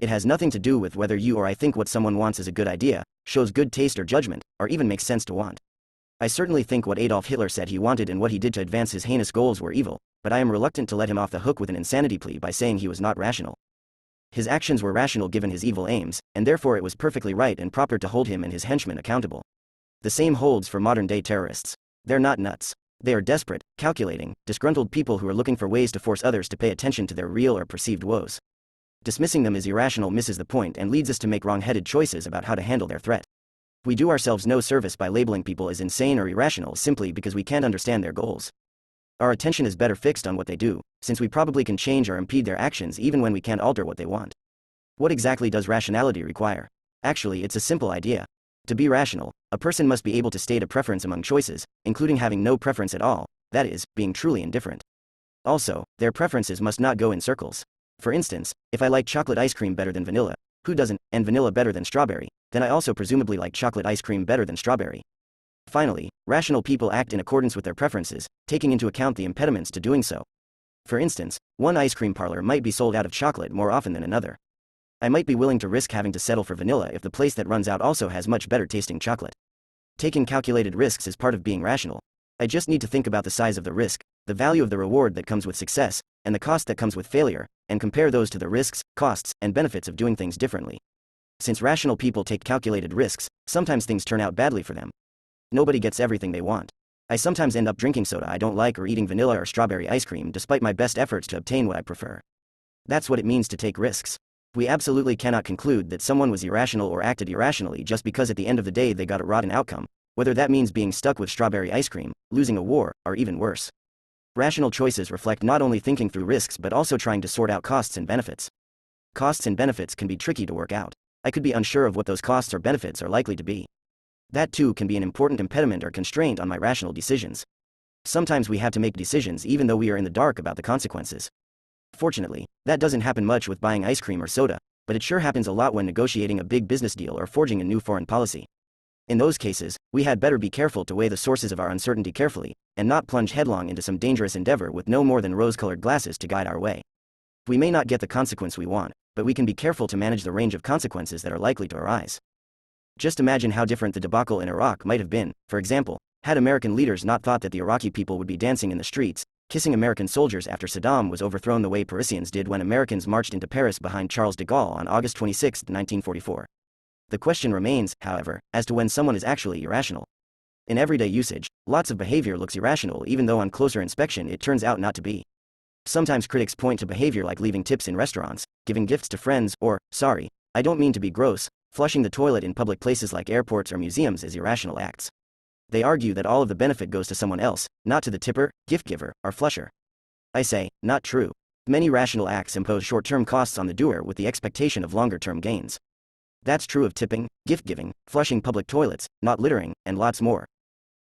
It has nothing to do with whether you or I think what someone wants is a good idea, shows good taste or judgment, or even makes sense to want. I certainly think what Adolf Hitler said he wanted and what he did to advance his heinous goals were evil, but I am reluctant to let him off the hook with an insanity plea by saying he was not rational. His actions were rational given his evil aims, and therefore it was perfectly right and proper to hold him and his henchmen accountable. The same holds for modern-day terrorists. They're not nuts. They are desperate, calculating, disgruntled people who are looking for ways to force others to pay attention to their real or perceived woes. Dismissing them as irrational misses the point and leads us to make wrong-headed choices about how to handle their threat. We do ourselves no service by labeling people as insane or irrational simply because we can't understand their goals. Our attention is better fixed on what they do, since we probably can change or impede their actions even when we can't alter what they want. What exactly does rationality require? Actually, it's a simple idea. To be rational, a person must be able to state a preference among choices, including having no preference at all, that is, being truly indifferent. Also, their preferences must not go in circles. For instance, if I like chocolate ice cream better than vanilla, who doesn't, and vanilla better than strawberry, then I also presumably like chocolate ice cream better than strawberry. Finally, rational people act in accordance with their preferences, taking into account the impediments to doing so. For instance, one ice cream parlor might be sold out of chocolate more often than another. I might be willing to risk having to settle for vanilla if the place that runs out also has much better tasting chocolate. Taking calculated risks is part of being rational. I just need to think about the size of the risk, the value of the reward that comes with success, and the cost that comes with failure, and compare those to the risks, costs, and benefits of doing things differently. Since rational people take calculated risks, sometimes things turn out badly for them. Nobody gets everything they want. I sometimes end up drinking soda I don't like or eating vanilla or strawberry ice cream despite my best efforts to obtain what I prefer. That's what it means to take risks. We absolutely cannot conclude that someone was irrational or acted irrationally just because at the end of the day they got a rotten outcome, whether that means being stuck with strawberry ice cream, losing a war, or even worse. Rational choices reflect not only thinking through risks but also trying to sort out costs and benefits. Costs and benefits can be tricky to work out. I could be unsure of what those costs or benefits are likely to be. That too can be an important impediment or constraint on my rational decisions. Sometimes we have to make decisions even though we are in the dark about the consequences. Fortunately, that doesn't happen much with buying ice cream or soda, but it sure happens a lot when negotiating a big business deal or forging a new foreign policy. In those cases, we had better be careful to weigh the sources of our uncertainty carefully, and not plunge headlong into some dangerous endeavor with no more than rose-colored glasses to guide our way. We may not get the consequence we want, but we can be careful to manage the range of consequences that are likely to arise. Just imagine how different the debacle in Iraq might have been, for example, had American leaders not thought that the Iraqi people would be dancing in the streets, kissing American soldiers after Saddam was overthrown the way Parisians did when Americans marched into Paris behind Charles de Gaulle on August 26, 1944. The question remains, however, as to when someone is actually irrational. In everyday usage, lots of behavior looks irrational even though on closer inspection it turns out not to be. Sometimes critics point to behavior like leaving tips in restaurants, giving gifts to friends, or, sorry, I don't mean to be gross, flushing the toilet in public places like airports or museums as irrational acts. They argue that all of the benefit goes to someone else, not to the tipper, gift giver, or flusher. I say, not true. Many rational acts impose short-term costs on the doer with the expectation of longer-term gains. That's true of tipping, gift giving, flushing public toilets, not littering, and lots more.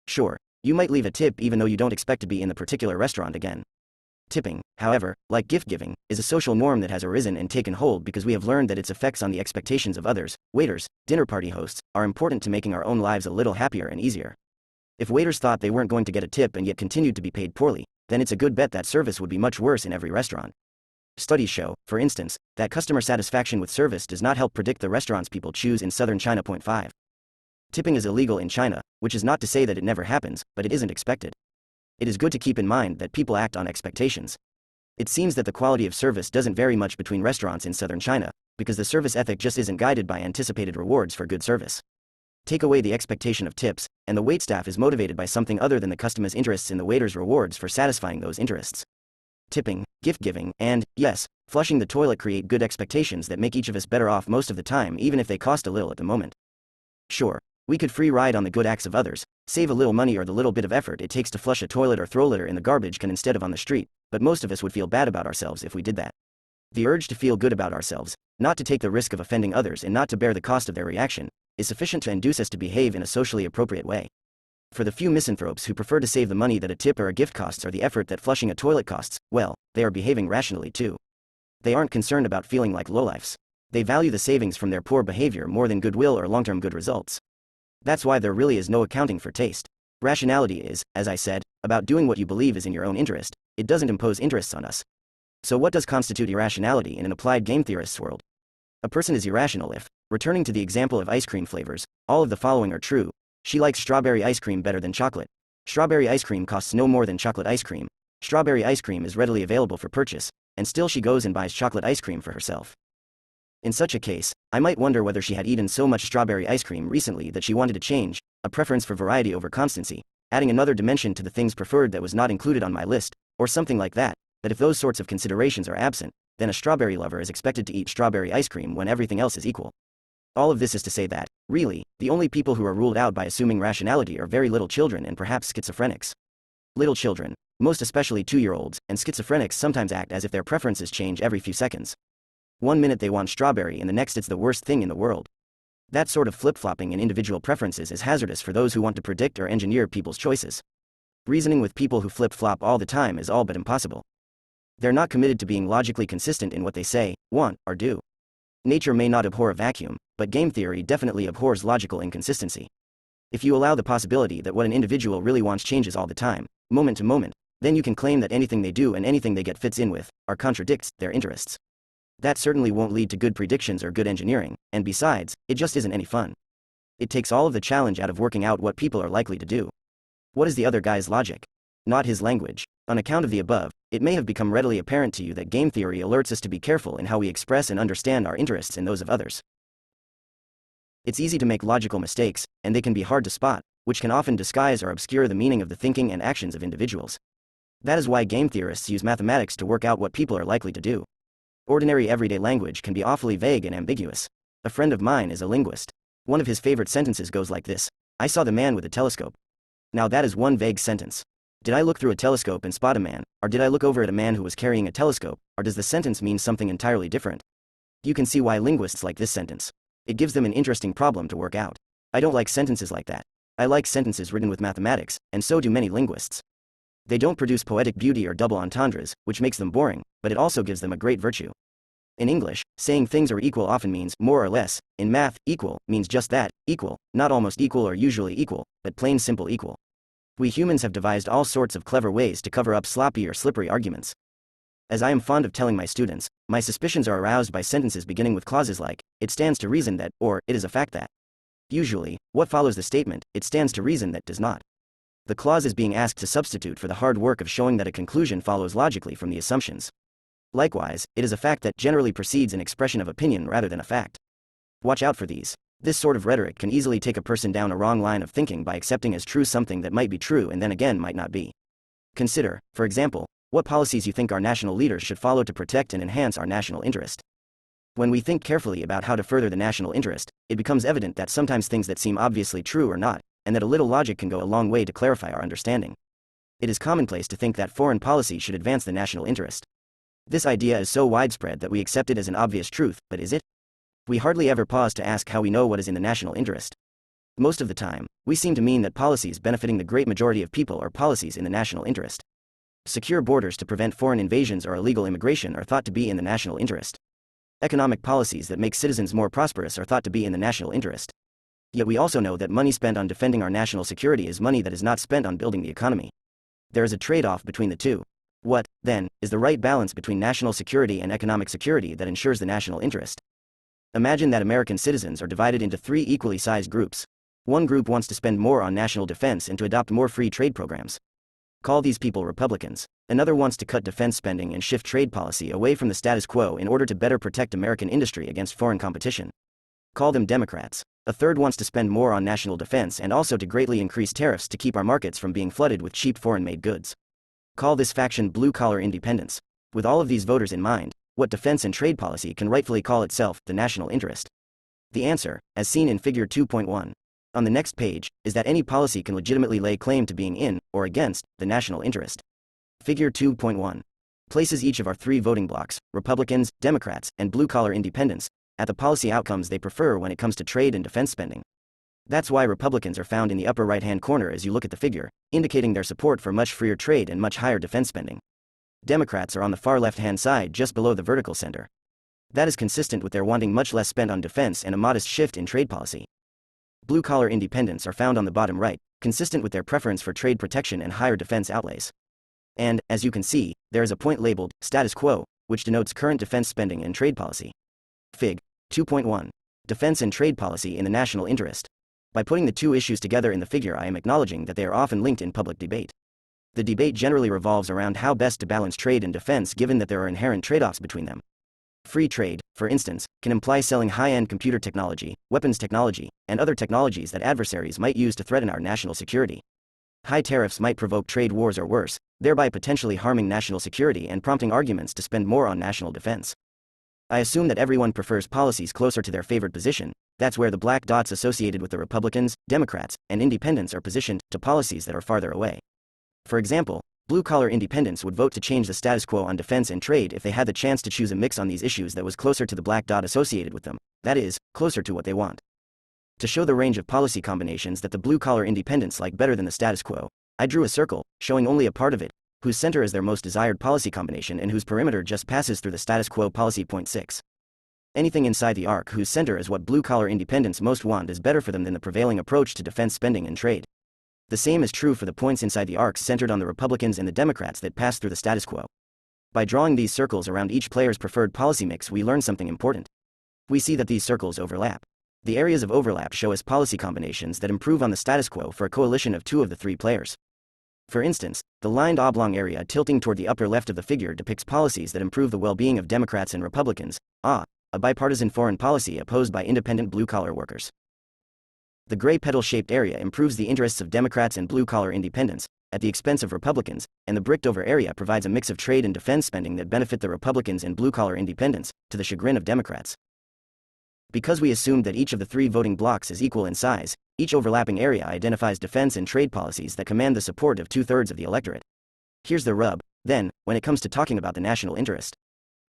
Sure, you might leave a tip even though you don't expect to be in the particular restaurant again. Tipping, however, like gift giving, is a social norm that has arisen and taken hold because we have learned that its effects on the expectations of others, waiters, dinner party hosts, are important to making our own lives a little happier and easier. If waiters thought they weren't going to get a tip and yet continued to be paid poorly, then it's a good bet that service would be much worse in every restaurant. Studies show, for instance, that customer satisfaction with service does not help predict the restaurants people choose in southern China. 5. Tipping is illegal in China, which is not to say that it never happens, but it isn't expected. It is good to keep in mind that people act on expectations. It seems that the quality of service doesn't vary much between restaurants in southern China, because the service ethic just isn't guided by anticipated rewards for good service. Take away the expectation of tips, and the waitstaff is motivated by something other than the customer's interests in the waiter's rewards for satisfying those interests. Tipping, gift giving, and, yes, flushing the toilet create good expectations that make each of us better off most of the time even if they cost a little at the moment. Sure, we could free ride on the good acts of others, save a little money or the little bit of effort it takes to flush a toilet or throw litter in the garbage can instead of on the street, but most of us would feel bad about ourselves if we did that. The urge to feel good about ourselves, not to take the risk of offending others and not to bear the cost of their reaction, is sufficient to induce us to behave in a socially appropriate way. For the few misanthropes who prefer to save the money that a tip or a gift costs or the effort that flushing a toilet costs, well, they are behaving rationally too. They aren't concerned about feeling like lowlifes. They value the savings from their poor behavior more than goodwill or long-term good results. That's why there really is no accounting for taste. Rationality is, as I said, about doing what you believe is in your own interest. It doesn't impose interests on us. So what does constitute irrationality in an applied game theorist's world? A person is irrational if, returning to the example of ice cream flavors, all of the following are true. She likes strawberry ice cream better than chocolate. Strawberry ice cream costs no more than chocolate ice cream. Strawberry ice cream is readily available for purchase, and still she goes and buys chocolate ice cream for herself. In such a case, I might wonder whether she had eaten so much strawberry ice cream recently that she wanted to change, a preference for variety over constancy, adding another dimension to the things preferred that was not included on my list, or something like that, that if those sorts of considerations are absent, then a strawberry lover is expected to eat strawberry ice cream when everything else is equal. All of this is to say that, really, the only people who are ruled out by assuming rationality are very little children and perhaps schizophrenics. Little children, most especially 2-year-olds, and schizophrenics sometimes act as if their preferences change every few seconds. One minute they want strawberry and the next it's the worst thing in the world. That sort of flip-flopping in individual preferences is hazardous for those who want to predict or engineer people's choices. Reasoning with people who flip-flop all the time is all but impossible. They're not committed to being logically consistent in what they say, want, or do. Nature may not abhor a vacuum, but game theory definitely abhors logical inconsistency. If you allow the possibility that what an individual really wants changes all the time, moment to moment, then you can claim that anything they do and anything they get fits in with, or contradicts, their interests. That certainly won't lead to good predictions or good engineering, and besides, it just isn't any fun. It takes all of the challenge out of working out what people are likely to do. What is the other guy's logic? Not his language. On account of the above, it may have become readily apparent to you that game theory alerts us to be careful in how we express and understand our interests and those of others. It's easy to make logical mistakes, and they can be hard to spot, which can often disguise or obscure the meaning of the thinking and actions of individuals. That is why game theorists use mathematics to work out what people are likely to do. Ordinary everyday language can be awfully vague and ambiguous. A friend of mine is a linguist. One of his favorite sentences goes like this: I saw the man with a telescope. Now that is one vague sentence. Did I look through a telescope and spot a man, or did I look over at a man who was carrying a telescope, or does the sentence mean something entirely different? You can see why linguists like this sentence. It gives them an interesting problem to work out. I don't like sentences like that. I like sentences written with mathematics, and so do many linguists. They don't produce poetic beauty or double entendres, which makes them boring, but it also gives them a great virtue. In English, saying things are equal often means more or less. In math, equal means just that, equal, not almost equal or usually equal, but plain simple equal. We humans have devised all sorts of clever ways to cover up sloppy or slippery arguments. As I am fond of telling my students, my suspicions are aroused by sentences beginning with clauses like, it stands to reason that, or, it is a fact that. Usually, what follows the statement, it stands to reason that, does not. The clause is being asked to substitute for the hard work of showing that a conclusion follows logically from the assumptions. Likewise, it is a fact that generally precedes an expression of opinion rather than a fact. Watch out for these. This sort of rhetoric can easily take a person down a wrong line of thinking by accepting as true something that might be true and then again might not be. Consider, for example, what policies you think our national leaders should follow to protect and enhance our national interest. When we think carefully about how to further the national interest, it becomes evident that sometimes things that seem obviously true are not, and that a little logic can go a long way to clarify our understanding. It is commonplace to think that foreign policy should advance the national interest. This idea is so widespread that we accept it as an obvious truth, but is it? We hardly ever pause to ask how we know what is in the national interest. Most of the time, we seem to mean that policies benefiting the great majority of people are policies in the national interest. Secure borders to prevent foreign invasions or illegal immigration are thought to be in the national interest. Economic policies that make citizens more prosperous are thought to be in the national interest. Yet we also know that money spent on defending our national security is money that is not spent on building the economy. There is a trade-off between the two. What, then, is the right balance between national security and economic security that ensures the national interest? Imagine that American citizens are divided into 3 equally sized groups. One group wants to spend more on national defense and to adopt more free trade programs. Call these people Republicans. Another wants to cut defense spending and shift trade policy away from the status quo in order to better protect American industry against foreign competition. Call them Democrats. A third wants to spend more on national defense and also to greatly increase tariffs to keep our markets from being flooded with cheap foreign-made goods. Call this faction blue-collar independence. With all of these voters in mind, what defense and trade policy can rightfully call itself the national interest? The answer, as seen in Figure 2.1 on the next page, is that any policy can legitimately lay claim to being in, or against, the national interest. Figure 2.1 places each of our 3 voting blocks, Republicans, Democrats, and blue-collar independents, at the policy outcomes they prefer when it comes to trade and defense spending. That's why Republicans are found in the upper right-hand corner as you look at the figure, indicating their support for much freer trade and much higher defense spending. Democrats are on the far left-hand side just below the vertical center. That is consistent with their wanting much less spent on defense and a modest shift in trade policy. Blue-collar independents are found on the bottom right, consistent with their preference for trade protection and higher defense outlays. And, as you can see, there is a point labeled status quo, which denotes current defense spending and trade policy. Fig. 2.1. Defense and trade policy in the national interest. By putting the 2 issues together in the figure, I am acknowledging that they are often linked in public debate. The debate generally revolves around how best to balance trade and defense given that there are inherent trade-offs between them. Free trade, for instance, can imply selling high-end computer technology, weapons technology, and other technologies that adversaries might use to threaten our national security. High tariffs might provoke trade wars or worse, thereby potentially harming national security and prompting arguments to spend more on national defense. I assume that everyone prefers policies closer to their favored position. That's where the black dots associated with the Republicans, Democrats, and Independents are positioned, to policies that are farther away. For example, blue-collar independents would vote to change the status quo on defense and trade if they had the chance to choose a mix on these issues that was closer to the black dot associated with them, that is, closer to what they want. To show the range of policy combinations that the blue-collar independents like better than the status quo, I drew a circle, showing only a part of it, whose center is their most desired policy combination and whose perimeter just passes through the status quo policy. Point 6. Anything inside the arc whose center is what blue-collar independents most want is better for them than the prevailing approach to defense spending and trade. The same is true for the points inside the arcs centered on the Republicans and the Democrats that pass through the status quo. By drawing these circles around each player's preferred policy mix, we learn something important. We see that these circles overlap. The areas of overlap show us policy combinations that improve on the status quo for a coalition of 2 of the 3 players. For instance, the lined oblong area tilting toward the upper left of the figure depicts policies that improve the well-being of Democrats and Republicans, a bipartisan foreign policy opposed by independent blue-collar workers. The gray petal-shaped area improves the interests of Democrats and blue-collar independents, at the expense of Republicans, and the bricked-over area provides a mix of trade and defense spending that benefit the Republicans and blue-collar independents, to the chagrin of Democrats. Because we assumed that each of the 3 voting blocks is equal in size, each overlapping area identifies defense and trade policies that command the support of 2/3 of the electorate. Here's the rub, then, when it comes to talking about the national interest.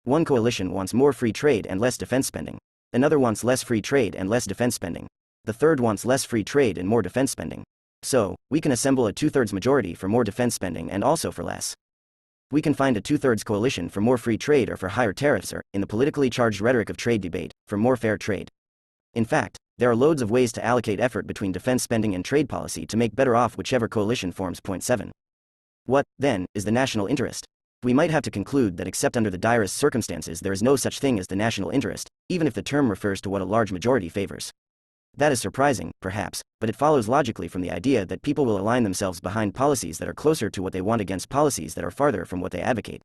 One coalition wants more free trade and less defense spending. Another wants less free trade and less defense spending. The third wants less free trade and more defense spending. So, we can assemble a 2/3 majority for more defense spending and also for less. We can find a 2/3 coalition for more free trade or for higher tariffs or, in the politically charged rhetoric of trade debate, for more fair trade. In fact, there are loads of ways to allocate effort between defense spending and trade policy to make better off whichever coalition forms. Point 7. What, then, is the national interest? We might have to conclude that except under the direst circumstances there is no such thing as the national interest, even if the term refers to what a large majority favors. That is surprising, perhaps, but it follows logically from the idea that people will align themselves behind policies that are closer to what they want against policies that are farther from what they advocate.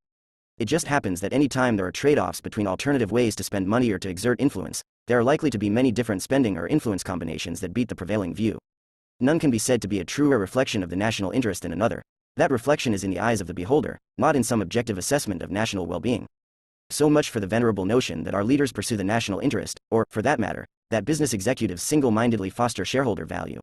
It just happens that any time there are trade-offs between alternative ways to spend money or to exert influence, there are likely to be many different spending or influence combinations that beat the prevailing view. None can be said to be a truer reflection of the national interest than another. That reflection is in the eyes of the beholder, not in some objective assessment of national well-being. So much for the venerable notion that our leaders pursue the national interest, or, for that matter, that business executives single-mindedly foster shareholder value.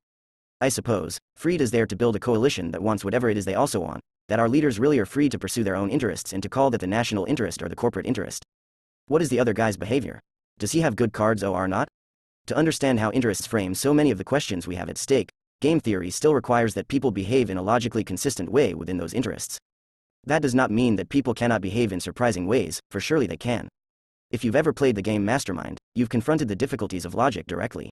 I suppose, Freed is there to build a coalition that wants whatever it is they also want, that our leaders really are free to pursue their own interests and to call that the national interest or the corporate interest. What is the other guy's behavior? Does he have good cards or not? To understand how interests frame so many of the questions we have at stake, game theory still requires that people behave in a logically consistent way within those interests. That does not mean that people cannot behave in surprising ways, for surely they can. If you've ever played the game Mastermind, you've confronted the difficulties of logic directly.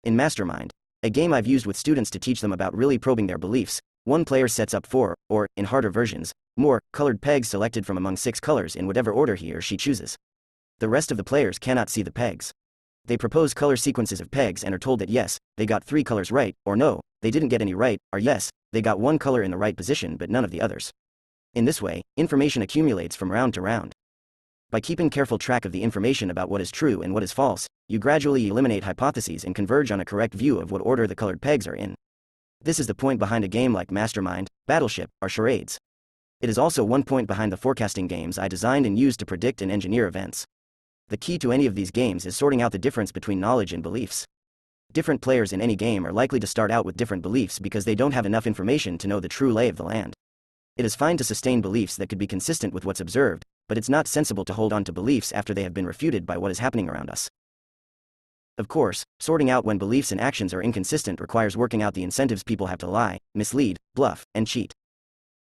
In Mastermind, a game I've used with students to teach them about really probing their beliefs, one player sets up 4, or, in harder versions, more, colored pegs selected from among 6 colors in whatever order he or she chooses. The rest of the players cannot see the pegs. They propose color sequences of pegs and are told that yes, they got 3 colors right, or no, they didn't get any right, or yes, they got 1 color in the right position but none of the others. In this way, information accumulates from round to round. By keeping careful track of the information about what is true and what is false, you gradually eliminate hypotheses and converge on a correct view of what order the colored pegs are in. This is the point behind a game like Mastermind, Battleship, or Charades. It is also one point behind the forecasting games I designed and used to predict and engineer events. The key to any of these games is sorting out the difference between knowledge and beliefs. Different players in any game are likely to start out with different beliefs because they don't have enough information to know the true lay of the land. It is fine to sustain beliefs that could be consistent with what's observed, but it's not sensible to hold on to beliefs after they have been refuted by what is happening around us. Of course, sorting out when beliefs and actions are inconsistent requires working out the incentives people have to lie, mislead, bluff, and cheat.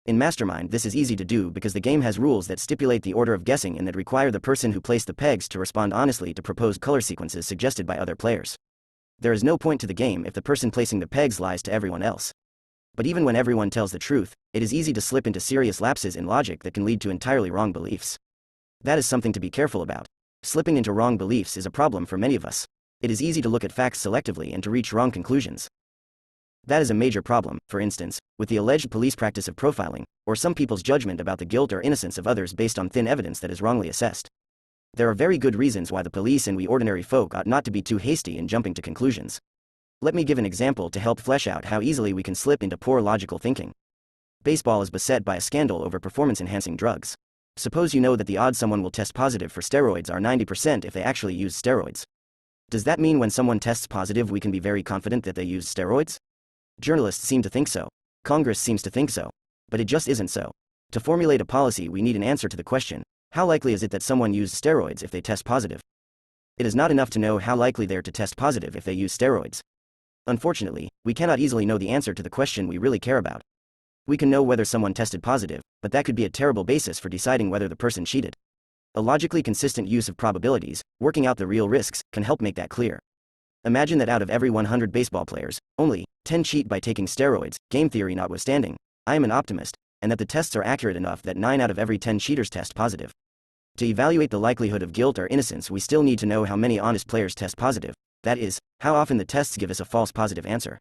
In Mastermind, this is easy to do because the game has rules that stipulate the order of guessing and that require the person who placed the pegs to respond honestly to proposed color sequences suggested by other players. There is no point to the game if the person placing the pegs lies to everyone else. But even when everyone tells the truth, it is easy to slip into serious lapses in logic that can lead to entirely wrong beliefs. That is something to be careful about. Slipping into wrong beliefs is a problem for many of us. It is easy to look at facts selectively and to reach wrong conclusions. That is a major problem, for instance, with the alleged police practice of profiling, or some people's judgment about the guilt or innocence of others based on thin evidence that is wrongly assessed. There are very good reasons why the police and we ordinary folk ought not to be too hasty in jumping to conclusions. Let me give an example to help flesh out how easily we can slip into poor logical thinking. Baseball is beset by a scandal over performance-enhancing drugs. Suppose you know that the odds someone will test positive for steroids are 90% if they actually use steroids. Does that mean when someone tests positive we can be very confident that they used steroids? Journalists seem to think so. Congress seems to think so. But it just isn't so. To formulate a policy, we need an answer to the question, how likely is it that someone used steroids if they test positive? It is not enough to know how likely they are to test positive if they use steroids. Unfortunately, we cannot easily know the answer to the question we really care about. We can know whether someone tested positive, but that could be a terrible basis for deciding whether the person cheated. A logically consistent use of probabilities, working out the real risks, can help make that clear. Imagine that out of every 100 baseball players, only 10 cheat by taking steroids, game theory notwithstanding. I am an optimist, and that the tests are accurate enough that 9 out of every 10 cheaters test positive. To evaluate the likelihood of guilt or innocence, we still need to know how many honest players test positive. That is, how often the tests give us a false positive answer.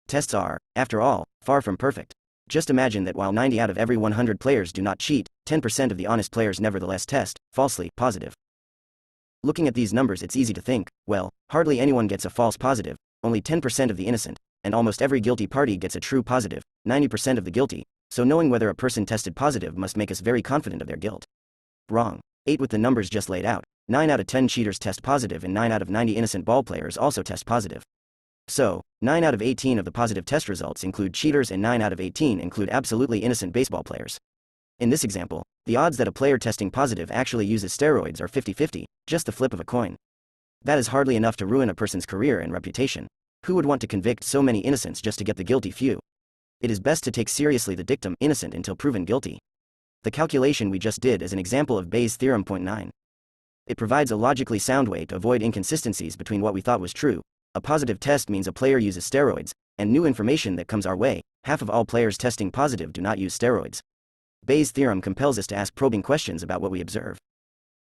Tests are, after all, far from perfect. Just imagine that while 90 out of every 100 players do not cheat, 10% of the honest players nevertheless test falsely positive. Looking at these numbers, it's easy to think, well, hardly anyone gets a false positive, only 10% of the innocent, and almost every guilty party gets a true positive, 90% of the guilty, so knowing whether a person tested positive must make us very confident of their guilt. Wrong. 8 with the numbers just laid out. 9 out of 10 cheaters test positive and 9 out of 90 innocent ball players also test positive. So, 9 out of 18 of the positive test results include cheaters and 9 out of 18 include absolutely innocent baseball players. In this example, the odds that a player testing positive actually uses steroids are 50-50, just the flip of a coin. That is hardly enough to ruin a person's career and reputation. Who would want to convict so many innocents just to get the guilty few? It is best to take seriously the dictum innocent until proven guilty. The calculation we just did is an example of Bayes' theorem. Point 9. It provides a logically sound way to avoid inconsistencies between what we thought was true. A positive test means a player uses steroids, and new information that comes our way, half of all players testing positive do not use steroids. Bayes' theorem compels us to ask probing questions about what we observe.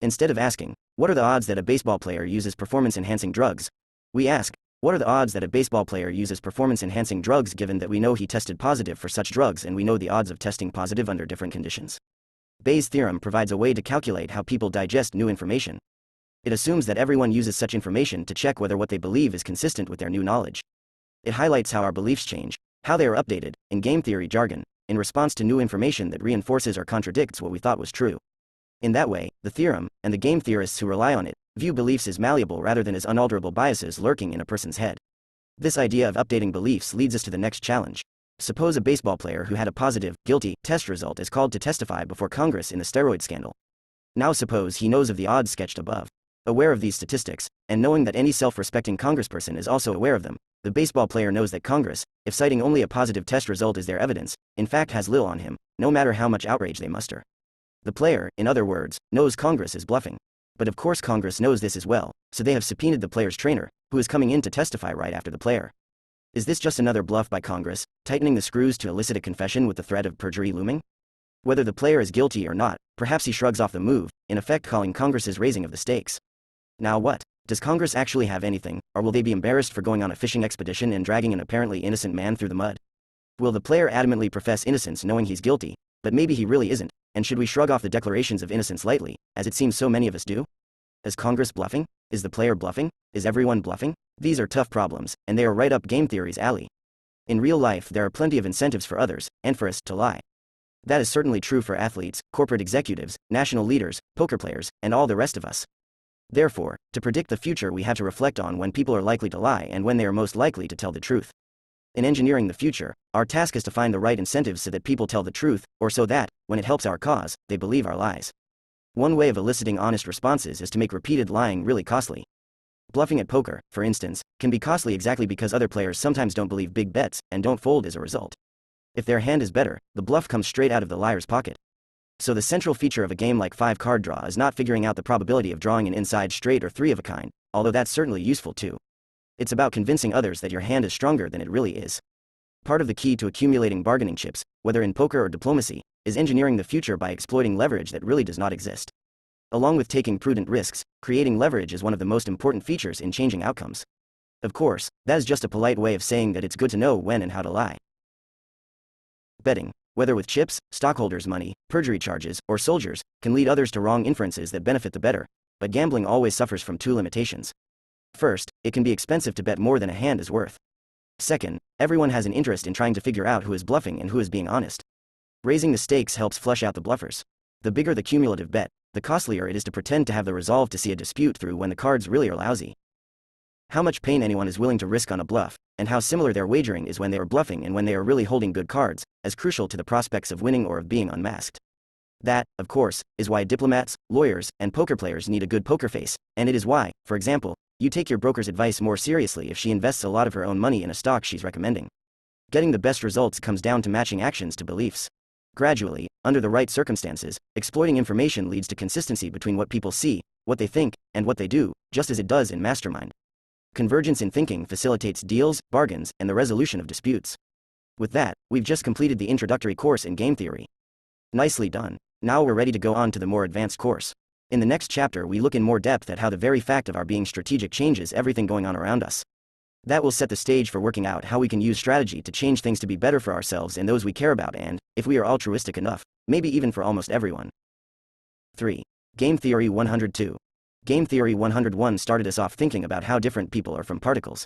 Instead of asking, what are the odds that a baseball player uses performance-enhancing drugs? We ask, what are the odds that a baseball player uses performance-enhancing drugs given that we know he tested positive for such drugs and we know the odds of testing positive under different conditions? Bayes' theorem provides a way to calculate how people digest new information. It assumes that everyone uses such information to check whether what they believe is consistent with their new knowledge. It highlights how our beliefs change, how they are updated, in game theory jargon, in response to new information that reinforces or contradicts what we thought was true. In that way, the theorem, and the game theorists who rely on it, view beliefs as malleable rather than as unalterable biases lurking in a person's head. This idea of updating beliefs leads us to the next challenge. Suppose a baseball player who had a positive, guilty, test result is called to testify before Congress in the steroid scandal. Now suppose he knows of the odds sketched above. Aware of these statistics, and knowing that any self-respecting congressperson is also aware of them, the baseball player knows that Congress, if citing only a positive test result as their evidence, in fact has little on him, no matter how much outrage they muster. The player, in other words, knows Congress is bluffing. But of course Congress knows this as well, so they have subpoenaed the player's trainer, who is coming in to testify right after the player. Is this just another bluff by Congress, tightening the screws to elicit a confession with the threat of perjury looming? Whether the player is guilty or not, perhaps he shrugs off the move, in effect calling Congress's raising of the stakes. Now what? Does Congress actually have anything, or will they be embarrassed for going on a fishing expedition and dragging an apparently innocent man through the mud? Will the player adamantly profess innocence knowing he's guilty, but maybe he really isn't, and should we shrug off the declarations of innocence lightly, as it seems so many of us do? Is Congress bluffing? Is the player bluffing? Is everyone bluffing? These are tough problems, and they are right up game theory's alley. In real life there are plenty of incentives for others, and for us, to lie. That is certainly true for athletes, corporate executives, national leaders, poker players, and all the rest of us. Therefore, to predict the future we have to reflect on when people are likely to lie and when they are most likely to tell the truth. In engineering the future, our task is to find the right incentives so that people tell the truth, or so that, when it helps our cause, they believe our lies. One way of eliciting honest responses is to make repeated lying really costly. Bluffing at poker, for instance, can be costly exactly because other players sometimes don't believe big bets, and don't fold as a result. If their hand is better, the bluff comes straight out of the liar's pocket. So the central feature of a game like 5-card draw is not figuring out the probability of drawing an inside straight or 3 of a kind, although that's certainly useful too. It's about convincing others that your hand is stronger than it really is. Part of the key to accumulating bargaining chips, whether in poker or diplomacy, is engineering the future by exploiting leverage that really does not exist. Along with taking prudent risks, creating leverage is one of the most important features in changing outcomes. Of course, that is just a polite way of saying that it's good to know when and how to lie. Betting, whether with chips, stockholders' money, perjury charges, or soldiers, can lead others to wrong inferences that benefit the bettor, but gambling always suffers from 2 limitations. First, it can be expensive to bet more than a hand is worth. Second, everyone has an interest in trying to figure out who is bluffing and who is being honest. Raising the stakes helps flush out the bluffers. The bigger the cumulative bet, the costlier it is to pretend to have the resolve to see a dispute through when the cards really are lousy. How much pain anyone is willing to risk on a bluff, and how similar their wagering is when they are bluffing and when they are really holding good cards, as crucial to the prospects of winning or of being unmasked. That, of course, is why diplomats, lawyers, and poker players need a good poker face, and it is why, for example, you take your broker's advice more seriously if she invests a lot of her own money in a stock she's recommending. Getting the best results comes down to matching actions to beliefs. Gradually, under the right circumstances, exploiting information leads to consistency between what people see, what they think, and what they do, just as it does in Mastermind. Convergence in thinking facilitates deals, bargains, and the resolution of disputes. With that, we've just completed the introductory course in game theory. Nicely done. Now we're ready to go on to the more advanced course. In the next chapter, we look in more depth at how the very fact of our being strategic changes everything going on around us. That will set the stage for working out how we can use strategy to change things to be better for ourselves and those we care about and, if we are altruistic enough, maybe even for almost everyone. 3. Game Theory 102. Game Theory 101 started us off thinking about how different people are from particles.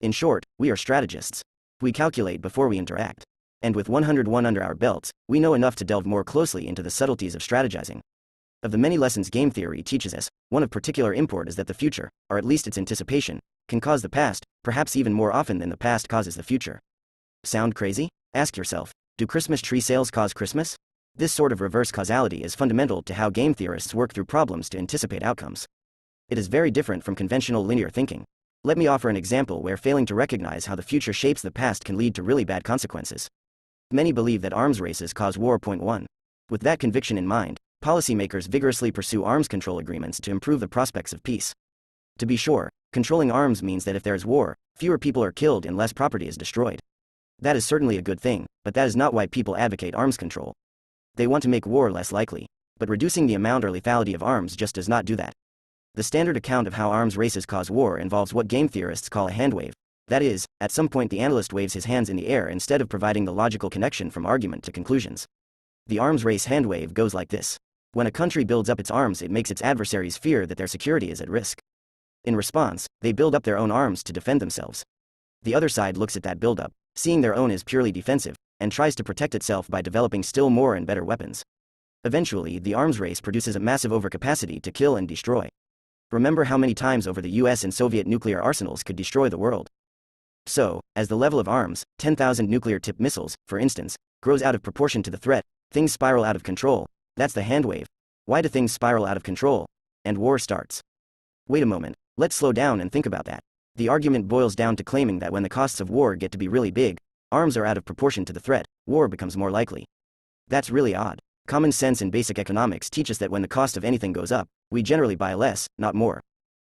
In short, we are strategists. We calculate before we interact. And with 101 under our belts, we know enough to delve more closely into the subtleties of strategizing. Of the many lessons game theory teaches us, one of particular import is that the future, or at least its anticipation, can cause the past, perhaps even more often than the past causes the future. Sound crazy? Ask yourself, do Christmas tree sales cause Christmas? This sort of reverse causality is fundamental to how game theorists work through problems to anticipate outcomes. It is very different from conventional linear thinking. Let me offer an example where failing to recognize how the future shapes the past can lead to really bad consequences. Many believe that arms races cause war. 1. With that conviction in mind, policymakers vigorously pursue arms control agreements to improve the prospects of peace. To be sure, controlling arms means that if there is war, fewer people are killed and less property is destroyed. That is certainly a good thing, but that is not why people advocate arms control. They want to make war less likely, but reducing the amount or lethality of arms just does not do that. The standard account of how arms races cause war involves what game theorists call a hand wave. That is, at some point the analyst waves his hands in the air instead of providing the logical connection from argument to conclusions. The arms race hand wave goes like this. When a country builds up its arms, it makes its adversaries fear that their security is at risk. In response, they build up their own arms to defend themselves. The other side looks at that buildup, seeing their own as purely defensive, and tries to protect itself by developing still more and better weapons. Eventually, the arms race produces a massive overcapacity to kill and destroy. Remember how many times over the US and Soviet nuclear arsenals could destroy the world. So, as the level of arms, 10,000 nuclear-tipped missiles, for instance, grows out of proportion to the threat, things spiral out of control. That's the hand wave. Why do things spiral out of control? And war starts. Wait a moment, let's slow down and think about that. The argument boils down to claiming that when the costs of war get to be really big, arms are out of proportion to the threat, war becomes more likely. That's really odd. Common sense and basic economics teach us that when the cost of anything goes up, we generally buy less, not more.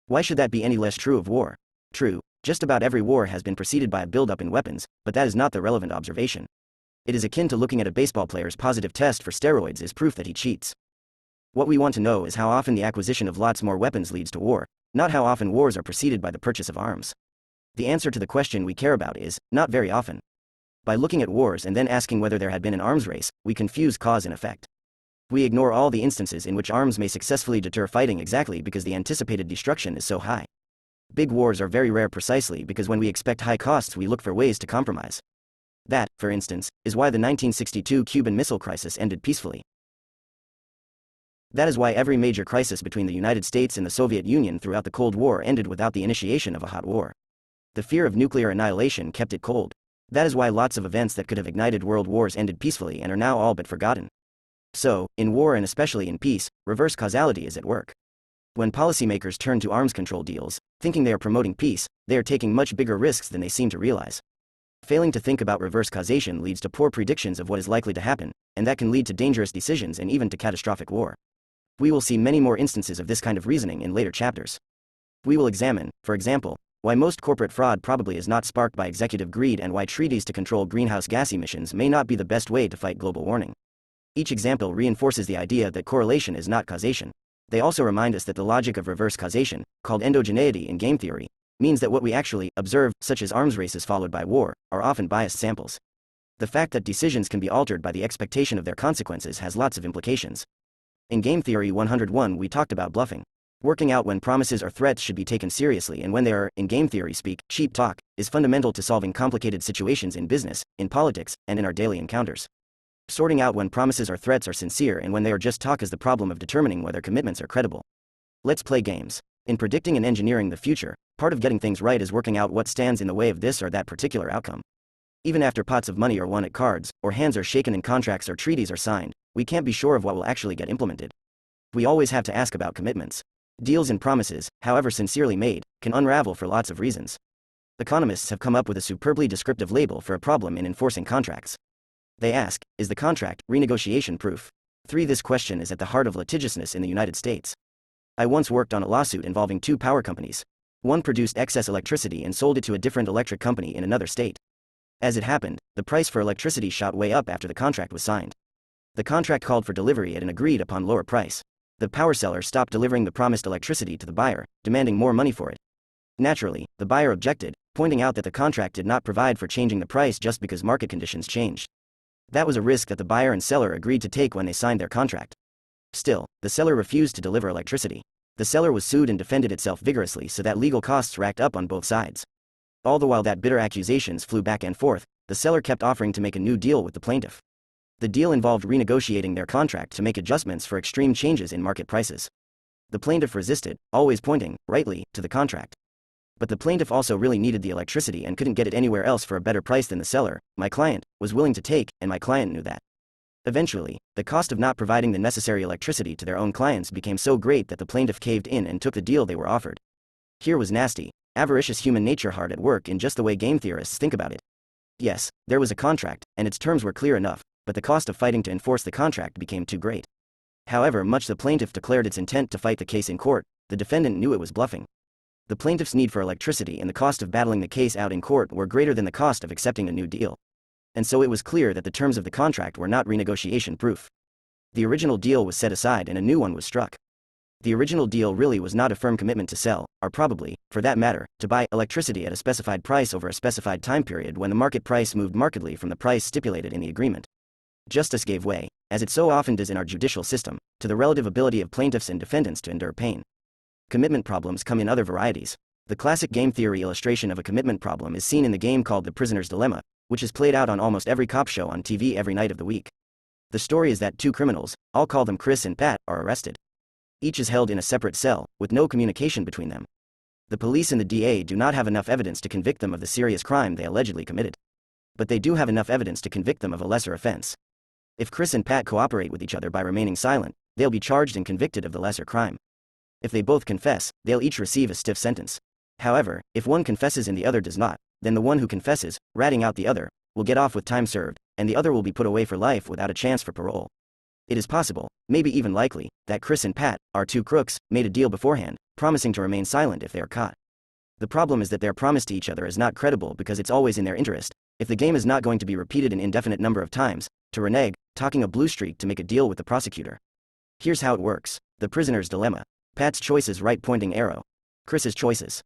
Why should that be any less true of war? True, just about every war has been preceded by a buildup in weapons, but that is not the relevant observation. It is akin to looking at a baseball player's positive test for steroids as proof that he cheats. What we want to know is how often the acquisition of lots more weapons leads to war, not how often wars are preceded by the purchase of arms. The answer to the question we care about is, not very often. By looking at wars and then asking whether there had been an arms race, we confuse cause and effect. We ignore all the instances in which arms may successfully deter fighting exactly because the anticipated destruction is so high. Big wars are very rare precisely because when we expect high costs we look for ways to compromise. That, for instance, is why the 1962 Cuban Missile Crisis ended peacefully. That is why every major crisis between the United States and the Soviet Union throughout the Cold War ended without the initiation of a hot war. The fear of nuclear annihilation kept it cold. That is why lots of events that could have ignited world wars ended peacefully and are now all but forgotten. So, in war and especially in peace, reverse causality is at work. When policymakers turn to arms control deals, thinking they are promoting peace, they are taking much bigger risks than they seem to realize. Failing to think about reverse causation leads to poor predictions of what is likely to happen, and that can lead to dangerous decisions and even to catastrophic war. We will see many more instances of this kind of reasoning in later chapters. We will examine, for example, why most corporate fraud probably is not sparked by executive greed and why treaties to control greenhouse gas emissions may not be the best way to fight global warming. Each example reinforces the idea that correlation is not causation. They also remind us that the logic of reverse causation, called endogeneity in game theory, means that what we actually observe, such as arms races followed by war, are often biased samples. The fact that decisions can be altered by the expectation of their consequences has lots of implications. In Game Theory 101 we talked about bluffing. Working out when promises or threats should be taken seriously and when they are, in game theory speak, cheap talk, is fundamental to solving complicated situations in business, in politics, and in our daily encounters. Sorting out when promises or threats are sincere and when they are just talk is the problem of determining whether commitments are credible. Let's play games. In predicting and engineering the future, part of getting things right is working out what stands in the way of this or that particular outcome. Even after pots of money are won at cards, or hands are shaken and contracts or treaties are signed, we can't be sure of what will actually get implemented. We always have to ask about commitments. Deals and promises, however sincerely made, can unravel for lots of reasons. Economists have come up with a superbly descriptive label for a problem in enforcing contracts. They ask, is the contract renegotiation proof? 3. This question is at the heart of litigiousness in the United States. I once worked on a lawsuit involving two power companies. One produced excess electricity and sold it to a different electric company in another state. As it happened, the price for electricity shot way up after the contract was signed. The contract called for delivery at an agreed upon lower price. The power seller stopped delivering the promised electricity to the buyer, demanding more money for it. Naturally, the buyer objected, pointing out that the contract did not provide for changing the price just because market conditions changed. That was a risk that the buyer and seller agreed to take when they signed their contract. Still, the seller refused to deliver electricity. The seller was sued and defended itself vigorously so that legal costs racked up on both sides. All the while that bitter accusations flew back and forth, the seller kept offering to make a new deal with the plaintiff. The deal involved renegotiating their contract to make adjustments for extreme changes in market prices. The plaintiff resisted, always pointing, rightly, to the contract. But the plaintiff also really needed the electricity and couldn't get it anywhere else for a better price than the seller, my client, was willing to take, and my client knew that. Eventually, the cost of not providing the necessary electricity to their own clients became so great that the plaintiff caved in and took the deal they were offered. Here was nasty, avaricious human nature hard at work in just the way game theorists think about it. Yes, there was a contract, and its terms were clear enough, but the cost of fighting to enforce the contract became too great. However much the plaintiff declared its intent to fight the case in court, the defendant knew it was bluffing. The plaintiff's need for electricity and the cost of battling the case out in court were greater than the cost of accepting a new deal. And so it was clear that the terms of the contract were not renegotiation proof. The original deal was set aside and a new one was struck. The original deal really was not a firm commitment to sell, or probably, for that matter, to buy electricity at a specified price over a specified time period when the market price moved markedly from the price stipulated in the agreement. Justice gave way, as it so often does in our judicial system, to the relative ability of plaintiffs and defendants to endure pain. Commitment problems come in other varieties. The classic game theory illustration of a commitment problem is seen in the game called The Prisoner's Dilemma, which is played out on almost every cop show on TV every night of the week. The story is that two criminals, I'll call them Chris and Pat, are arrested. Each is held in a separate cell, with no communication between them. The police and the DA do not have enough evidence to convict them of the serious crime they allegedly committed. But they do have enough evidence to convict them of a lesser offense. If Chris and Pat cooperate with each other by remaining silent, they'll be charged and convicted of the lesser crime. If they both confess, they'll each receive a stiff sentence. However, if one confesses and the other does not, then the one who confesses, ratting out the other, will get off with time served, and the other will be put away for life without a chance for parole. It is possible, maybe even likely, that Chris and Pat, our two crooks, made a deal beforehand, promising to remain silent if they are caught. The problem is that their promise to each other is not credible because it's always in their interest, if the game is not going to be repeated an indefinite number of times, to renege, talking a blue streak to make a deal with the prosecutor. Here's how it works. The prisoner's dilemma. Pat's choice is right pointing arrow. Chris's choices.